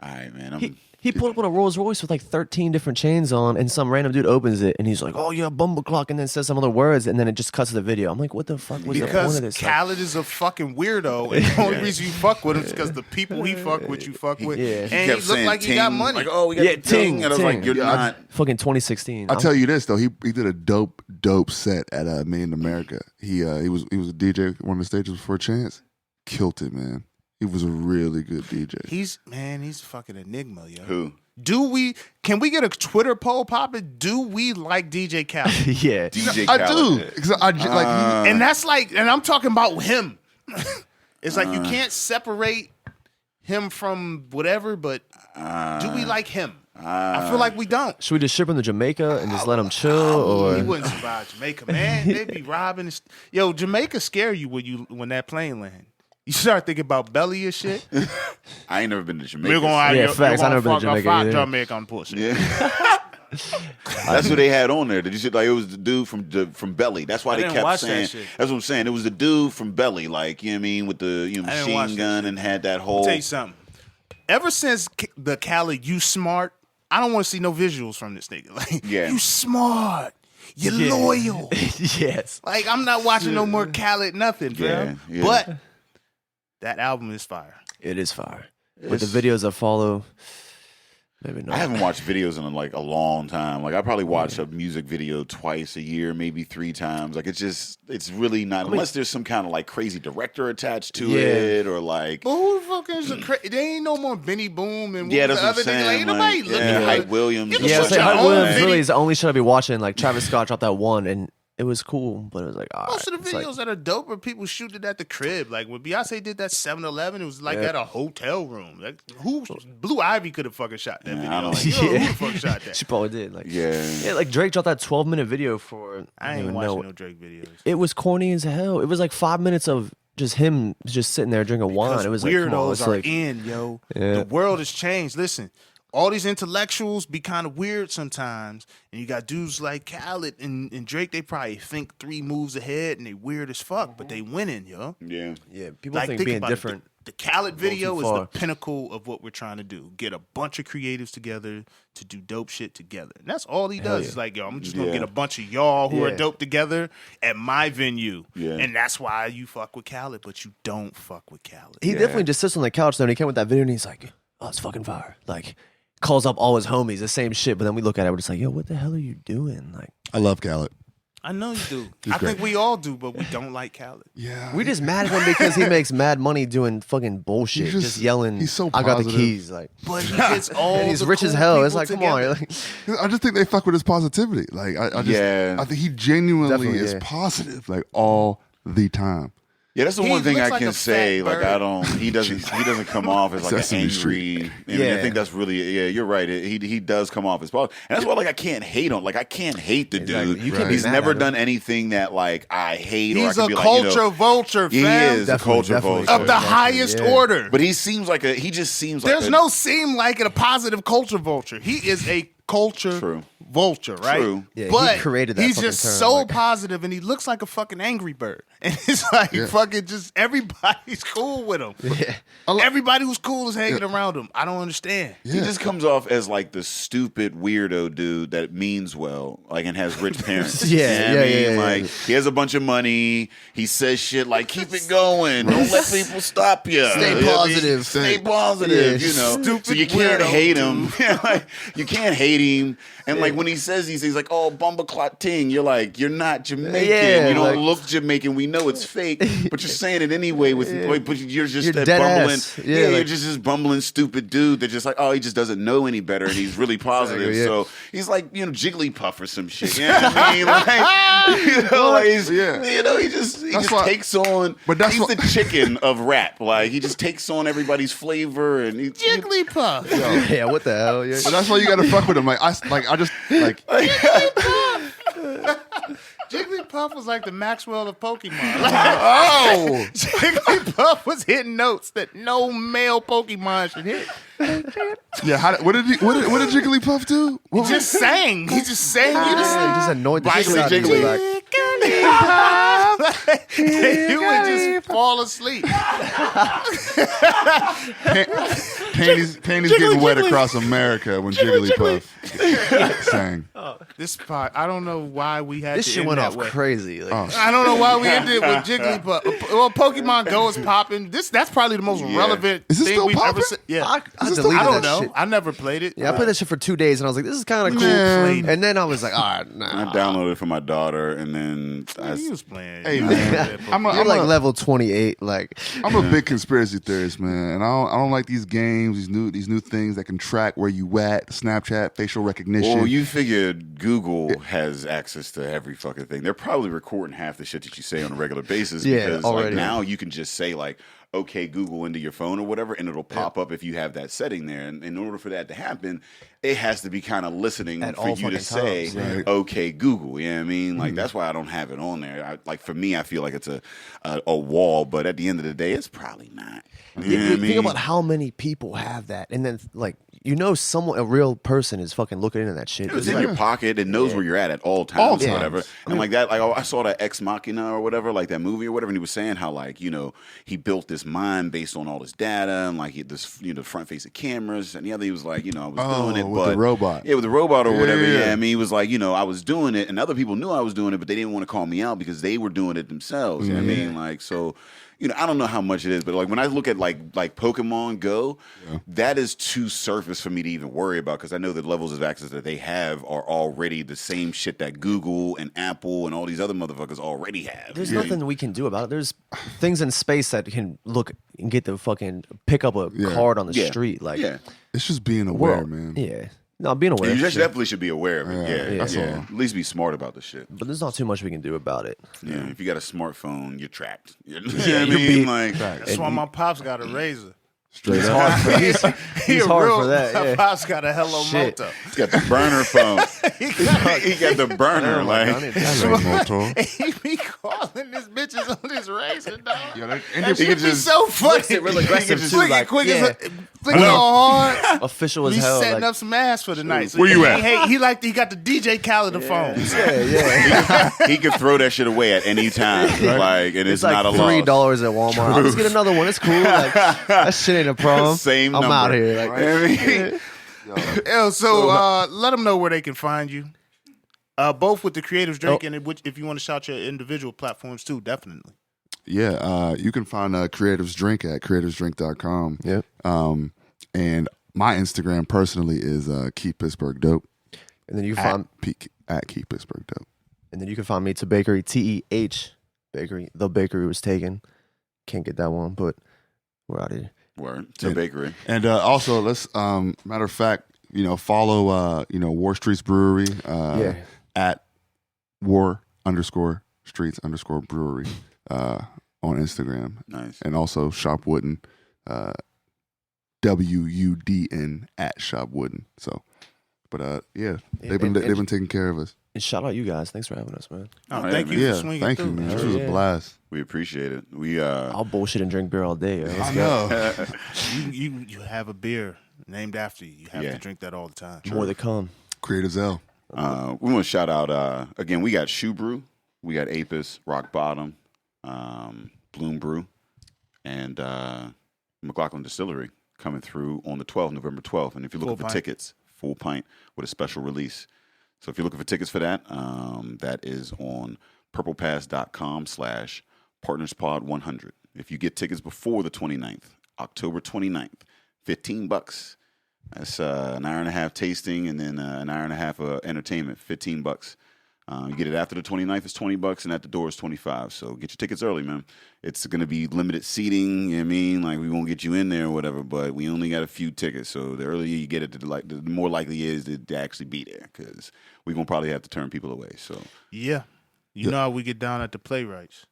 all right, man. He pulled up on a Rolls Royce with like 13 different chains on, and some random dude opens it, and he's like, "Oh yeah, Bumba Clock," and then says some other words, and then it just cuts to the video. I'm like, "What the fuck was the point Because of this?" Like, Khaled is a fucking weirdo, and the only reason you fuck with him is because the people he fuck with, you fuck with, Yeah. and he look like he got ting, money. Like, oh, we got Yeah, the ting. ting, And I was like, ting. you're Yeah, not. fucking 2016. I'll tell you this though, he did a dope set at Made in America. He was a DJ at one of the stages before Chance. Killed it, man. He was a really good DJ. He's a fucking enigma, yo. Who? Can we get a Twitter poll popping? Do we like DJ Khaled? yeah, DJ I do. Khaled. 'Cause like And that's like, and I'm talking about him. It's like you can't separate him from whatever, but do we like him? I feel like we don't. should we just ship him to Jamaica and just let him chill, He or wouldn't survive Jamaica, man. They'd be robbing. Yo, Jamaica scare you when that plane land. You start thinking about belly and shit. I ain't never been to Jamaica. We're going Yeah, facts. I never been to Jamaica either. Jamaican pussy. Yeah. That's what they had on there. Did you see? Like it was the dude from Belly. That's why I they didn't kept watch that saying. shit. That's what I'm saying. It was the dude from Belly, like you know what I mean, with the I didn't watch machine that gun shit. and had that I'll whole. tell you something. Ever since the Khaled, you smart. I don't want to see no visuals from this nigga. Like, Yeah. you smart. You're Yeah. loyal. yes, Like, I'm not watching no more Khaled nothing, bro. Yeah, yeah. But that album is fire. it is fire. But the videos that follow, maybe not. I haven't watched videos in like a long time. Like I probably watch a music video twice a year, maybe 3 times. Like it's really not unless there's some kind of like crazy director attached to Yeah. it or like. But who the fuck is they ain't no more Benny Boom and Yeah, what was that's the what I'm other nigga. Like, saying. ain't nobody Like, looking yeah, for Hype Williams. You can Yeah, put it's like your Hype own Williams video. really is the only shit I be watching. Like Travis Scott dropped that one, and it was cool, but it was like, all Most right. of the It's like- videos that are dope are people shooting at the crib. Like when Beyonce did that 7-Eleven, it was like Yeah. at a hotel room. Like Blue Ivy could have fucking shot that Yeah, I video. don't- Like, you know, who the fuck shot that? She probably did. Like, Yeah. like Drake dropped that 12-minute video for. I don't ain't even watching know. no Drake videos. It was corny as hell. It was like 5 minutes of just him just sitting there drinking wine. Because It was like, come on, weirdos it's are like, in, yo. Yeah. The world has changed. Listen, all these intellectuals be kind of weird sometimes, and you got dudes like Khaled and Drake. They probably think 3 moves ahead, and they weird as fuck, but they winning, yo. Yeah. yeah, people Like, think being about it. different. The Khaled video is far. the pinnacle of what we're trying to do. Get a bunch of creatives together to do dope shit together. And that's all he does. yeah. It's like, yo, I'm just going to Yeah. get a bunch of y'all who are Yeah. dope together at my venue. Yeah. And that's why you fuck with Khaled, but you don't fuck with Khaled. He definitely just sits on the couch though, and he came with that video, and he's like, "Oh, it's fucking fire!" Like, calls up all his homies, the same shit. But then we look at it, we're just like, "Yo, what the hell are you doing?" Like, I love Khaled. I know you do. He's I think great. we all do, but we don't like Khaled. Yeah. we just mad at him because he makes mad money doing fucking bullshit, He's just, just- yelling. he's so I got the positive. keys, like, But he gets all and he's the rich as cool hell. It's people like, come on, together. like, I just think they fuck with his positivity. Like I just Yeah. I think he genuinely Definitely, is yeah. positive like all the time. Yeah, that's the He one thing looks I like can a say. fat Like bird. I don't. He doesn't come off as like an Sesame angry. Street. I mean, I Yeah. think that's really. Yeah, you're right. He does come off as positive, and that's why like I can't hate him. Like I can't hate the Exactly. dude. You can't be He's mad never at him. done anything that like I hate. or I He's could a be like, culture vulture, He fam. is a Definitely, culture definitely. vulture. Of the highest Yeah. order. But he seems like a. He just seems like There's no seem like it a positive culture vulture. He is a culture True. vulture, right? True. Yeah, he but created that he's fucking just term, so like- positive, and he looks like a fucking angry bird. And it's like fucking just everybody's cool with him. yeah. Everybody who's cool is hanging around him. I don't understand. He just comes off as like the stupid weirdo dude that means well, like and has rich parents. Yeah, You know what I yeah, mean? yeah, yeah. Like he has a bunch of money. He says shit like "keep it going, don't let people stop you, Stay positive. stay positive." Yeah. You know, Stupid so you can't weirdo, hate him. Like, you can't hate him. And like when he says these things, like, oh, Bumbleclot Ting, you're like, you're not Jamaican. Yeah, you don't like- look Jamaican. We know it's fake, but you're saying it anyway. But you're just You're that dead bumbling. ass. Yeah, Yeah, you're like- just this bumbling, stupid dude that just like, oh, he just doesn't know any better, and he's really positive. Exactly, yeah. So he's like, Jigglypuff or some shit. You know what I mean? Like, he just takes on. But that's he's the chicken of rap. Like, he just takes on everybody's flavor, and Jigglypuff. Yeah, what the hell? Yeah. But that's why you gotta fuck with him. I just Jigglypuff was like the Maxwell of Pokemon. oh, Jigglypuff was hitting notes that no male Pokemon should hit. yeah. What did Jigglypuff do? What Just sang. He just sang. You He just just annoyed the shit Jiggly, out of me. jiggly. Like, you would just fall asleep. Panties getting wet across America when Jigglypuff sang. This part, I don't know why we had this to shit end went that off way. crazy. Like, I don't know why we ended it with Jigglypuff. Well, Pokemon Go is popping. That's probably the most relevant Is this thing still we've ever popping? seen. Yeah. I this deleted I don't that know. shit. I never played it. Yeah, I played that shit for 2 days, and I was like, "This is kind of cool." Man. And then I was like, "All right, nah." I downloaded it for my daughter, and then He was playing. Hey man, You're like level 28. Like, I'm a big conspiracy theorist, man, and I don't like these games, these new things that can track where you at, Snapchat, facial recognition. Well, you figured Google has access to every fucking thing. They're probably recording half the shit that you say on a regular basis. Yeah, because already. like now you can just say like, okay, Google into your phone or whatever, and it'll pop up if you have that setting there. And in order for that to happen, it has to be kind of listening At for all you to fucking say, times, right. okay, Google. You know what I mean? Like that's why I don't have it on there. Like for me, I feel like it's a wall, but at the end of the day, it's probably not. You know what I mean? think about how many people have that, and then like a real person is fucking looking into that shit. It's in your pocket. It knows where you're at all times, All or times. whatever. And like that, like I saw that Ex Machina or whatever, like that movie or whatever, and he was saying how like he built this mind based on all this data and like he had this front facing cameras, and the other he was like I was doing it, with but the robot. yeah, with the robot or whatever. yeah. Yeah, I mean he was like I was doing it, and other people knew I was doing it, but they didn't want to call me out because they were doing it themselves. You know what I mean, like so. I don't know how much it is, but like when I look at like Pokemon Go, that is too surface for me to even worry about because I know the levels of access that they have are already the same shit that Google and Apple and all these other motherfuckers already have. There's nothing we can do about it. There's things in space that can look and get the fucking pick up a card on the street. Like, Yeah. It's just being aware, well, man. Yeah, no, being aware. You of just shit. definitely should be aware of it. Yeah, that's all. At least be smart about the shit. But there's not too much we can do about it. Yeah, if you got a smartphone, you're trapped. You know what Yeah, I you're mean? beat. Like, That's why my pops got a razor. Straight He's up. hard for he's a hard real- for that. My Yeah. pops got a Hello Shit. Moto. he's got the burner phone. he got the burner. Oh my like, God, I need Hello, that. Moto. He be calling these bitches on this razor, dog. Yo, That and shit could be just so funny. flicks it real aggressive, too, Flick it like, quick yeah. flick it all hard. Official as He's hell. setting Like, up some ass for the night. So Where you at? He got the DJ Khaled phones. yeah. he could throw that shit away at any time. Like, and it's, It's like not a $3 loss. at Walmart. I'll just get another one. It's cool. Like, that shit ain't a problem. Same I'm number. out here. Like, I mean, Yo, so let them know where they can find you. Both with the Creatives Drink and if you want to shout your individual platforms too, definitely. Yeah, you can find Creatives Drink at creativesdrink.com. Yep. And my Instagram personally is Keep Pittsburgh Dope. and then you can find at Keep Pittsburgh Dope. And then you can find me to Bakery, TEH Bakery. The bakery was taken. Can't get that one, but we're out of here. word to bakery. And also, let's matter of fact, follow War Streets Brewery at War_Streets_Brewery on Instagram. Nice. And also Shop Wooden, WUDN at Shop Wooden. So, but they've been taking care of us. And shout out you guys. Thanks for having us, man. Oh, yeah, thank man. you Yeah, for swinging thank through. you, man. Hell This was yeah. a blast. We appreciate it. We I'll bullshit and drink beer all day. Yo. Let's I go. know. You have a beer named after you. You have to drink that all the time. More to come. Creatives L. we want to shout out again. We got Shoe Brew, we got Apis, Rock Bottom, Bloom Brew, and McLaughlin Distillery coming through on the 12th, November 12th. And if you're looking for tickets, full pint with a special release. So if you're looking for tickets for that, that is on purplepast.com/partnerspod100. If you get tickets before the 29th, October 29th, $15. That's an hour and a half tasting, and then an hour and a half of entertainment. $15. You get it after the 29th, it's $20, and at the door it's $25. So get your tickets early, man. It's going to be limited seating. You know what I mean, like we won't get you in there or whatever, but we only got a few tickets. So the earlier you get it, the more likely it is to actually be there, because we're gonna probably have to turn people away. So yeah, you know how we get down at the Playwrights.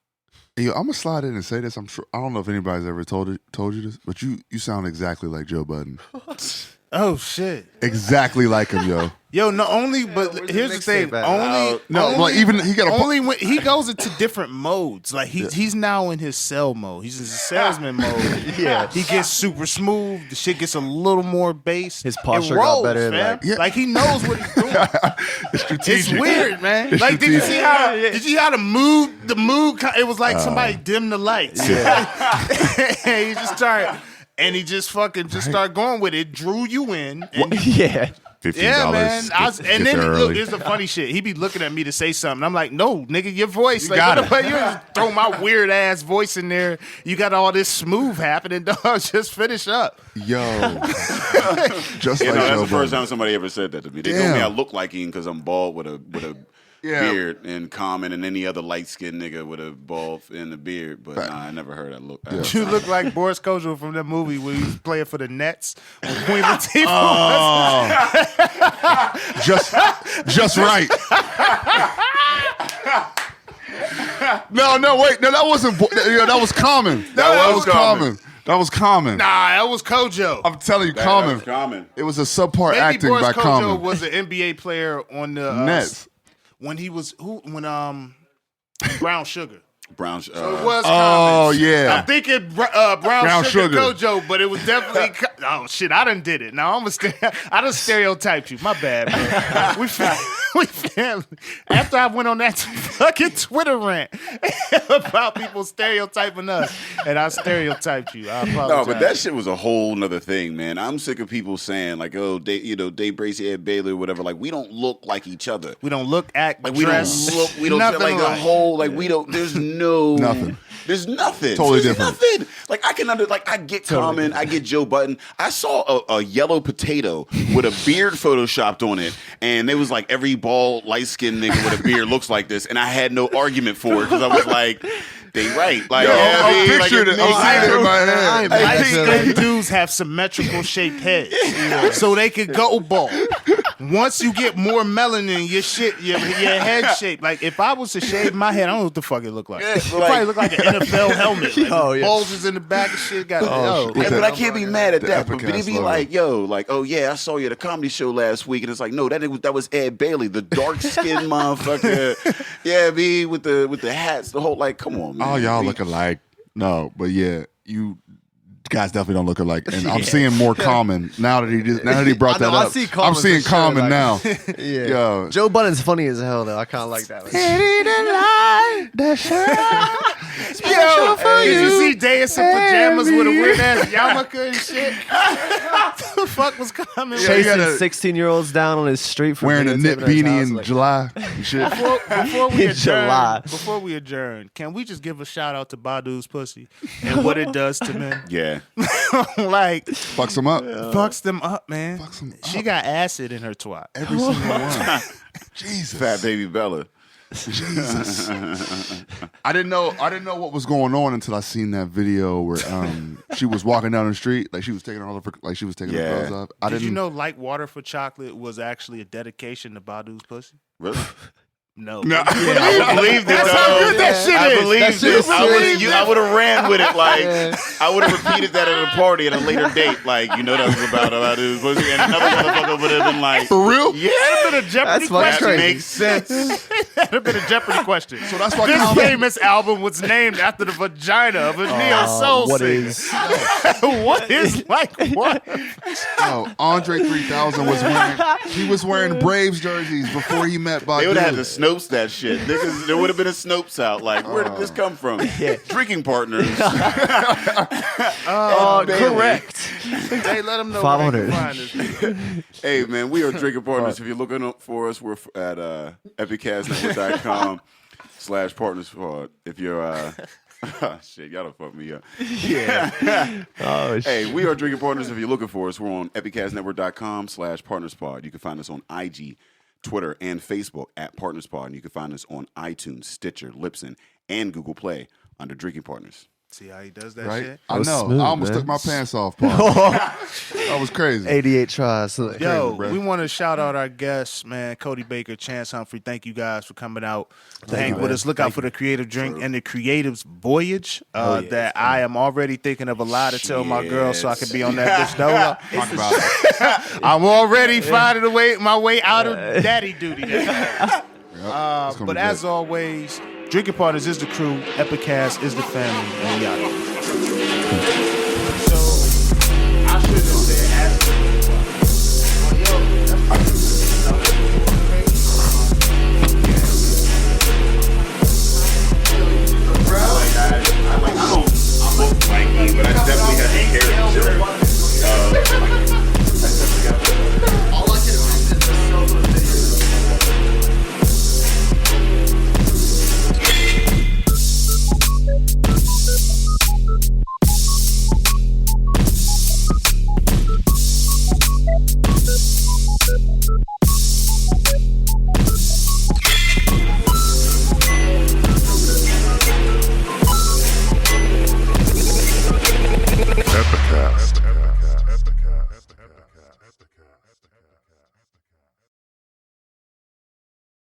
Yo, I'm gonna slide in and say this. I'm sure I don't know if anybody's ever told you this, but you sound exactly like Joe Budden. Oh shit! Exactly like him, yo. Yo, no, only, but here's the thing. Like even he got only when he goes into different modes. Like he's now in his sell mode. He's in his salesman mode. Yeah, he gets super smooth. The shit gets a little more bass. His posture rolls, got better. Man. Like he knows what he's doing. It's strategic. It's weird, man. Like did you see how the mood? The mood. It was like somebody dimmed the lights. Yeah. And he just started. And he just started going with it, drew you in. And yeah. $15. Yeah, man. And then look, early. here's the funny shit. He be looking at me to say something. I'm like, no, nigga, your voice. You like, got what the fuck? You just throw my weird ass voice in there. You got all this smooth happening, dog. Just finish up. Yo. Just You like know, that's Joe the first Budden. time somebody ever said that to me. They told me I look like him because I'm bald with a beard, and Common and any other light skinned nigga with a bald and a beard. But nah, I never heard that look. You look like Boris Kojovic from that movie where he was playing for the Nets when Queen Latifah Just right. No, wait. No, that wasn't. That was Common. That was Common. That was Common. Nah, that was Kojo. I'm telling you, That Common. was Common. It was a subpart Maybe acting Boris by Kojo Common. was an NBA player on the Nets. when he was Brown Sugar. Brown. So it was Oh, Common. yeah. I'm thinking Brown Sugar Sugar. Kojo, but it was definitely oh shit. I done did it. Now I done stereotyped you. My bad, bro. We family. After I went on that fucking Twitter rant about people stereotyping us, and I stereotyped you. I apologize. No, but that shit was a whole nother thing, man. I'm sick of people saying like, "Oh, Dave Bracey, Ed Baylor, whatever." Like, we don't look like each other. We don't look, act, Like we dress. don't look. We don't nothing like the alike. whole. Like we don't. There's no Nothing. There's nothing. Totally There's different. Nothing. Like I can I get Common. I get Joe Budden. I saw a yellow potato with a beard photoshopped on it, and it was like every bald light skinned nigga with a beard looks like this, and I had no argument for it because I was like, they right. Like, Yo, yeah, I'm like, picturing it. I'm seeing it in my head. Light skinned dudes have symmetrical shaped heads, so they could go bald. Once you get more melanin, your head shape. Like if I was to shave my head, I don't know what the fuck it look like. It probably look like an NFL helmet. Like, bulges in the back and shit. Got But I can't be mad at that. But Epicast he be logo. like, yo, like, oh yeah, I saw you at a comedy show last week, and it's like, no, that was Ed Bailey, the dark skinned motherfucker. Yeah, me with the hats, the whole like, come on, man. Oh, y'all look alike. No, but yeah, you guys definitely don't look alike. And I'm seeing more Common now that he brought that I up. see Common I'm seeing for sure, Common like- now. Yeah. Yo. Joe Budden's funny as hell though. I kind of like that. Yo, did you see Deus in pajamas with a weird ass yarmulke and shit? What the fuck was coming? Yeah, Chasing gotta- 16-year-olds down on his street for Wearing a knit videotaping his beanie house, in like- July and shit. Before we adjourn, can we just give a shout out to Badu's pussy and what it does to men? Yeah. Like, Fucks them up. fucks them up, man. Fucks 'em She up. got acid in her twat. Every single one. Jesus. Fat baby Bella. Jesus. I didn't know what was going on until I seen that video where she was walking down the street, like she was taking her clothes off. Did you know Like Water for Chocolate was actually a dedication to Badu's pussy? Really? No. I believed it. That's how good that shit I is. believed That shit it. is serious. I would have ran with it. Like I would have repeated that at a party at a later date. Like that was about his pussy, and another motherfucker would have been like, For real? yeah, That'd have been a Jeopardy That's fucking question. crazy. makes sense. That'd have been a Jeopardy question. So that's why This Common- famous album was named after the vagina of a neo soul What singer. is? What is like what? Yo, Andre 3000 was wearing Braves jerseys before he met Badu. They would have had to Snopes that shit. Niggas, there would have been a Snopes out. Like, where did this come from? Drinking partners. Correct. Hey, let them know 500. where they can find this. Hey, man, we are drinking partners. If you're looking for us, we're at epicastnetwork.com/partners. If you're Shit, y'all done fucked me up. Yeah. Oh, shit. Hey, we are Drinking Partners. If you're looking for us, we're on epicastnetwork.com/partnerspod. You can find us on IG, Twitter, and Facebook at PartnersPod. And you can find us on iTunes, Stitcher, Libsyn, and Google Play under Drinking Partners. See how he does that Right? shit? I know. smooth, I almost man. took my pants off, Paul. That was crazy. 88 tries. So Yo, bro. we want to shout out our guests, man. Cody Baker, Chance Humphrey. Thank you guys for coming out to hang with us. Look out for the Creative Drink and the Creative's Voyage. That I am already thinking of a lie to tell my girl so I can be on that bitch. Talk about it. I'm already finding my way out of daddy duty. Yep, it's gonna But be as good. always, Drinking Partners is the crew. Epicast is the family. And we out.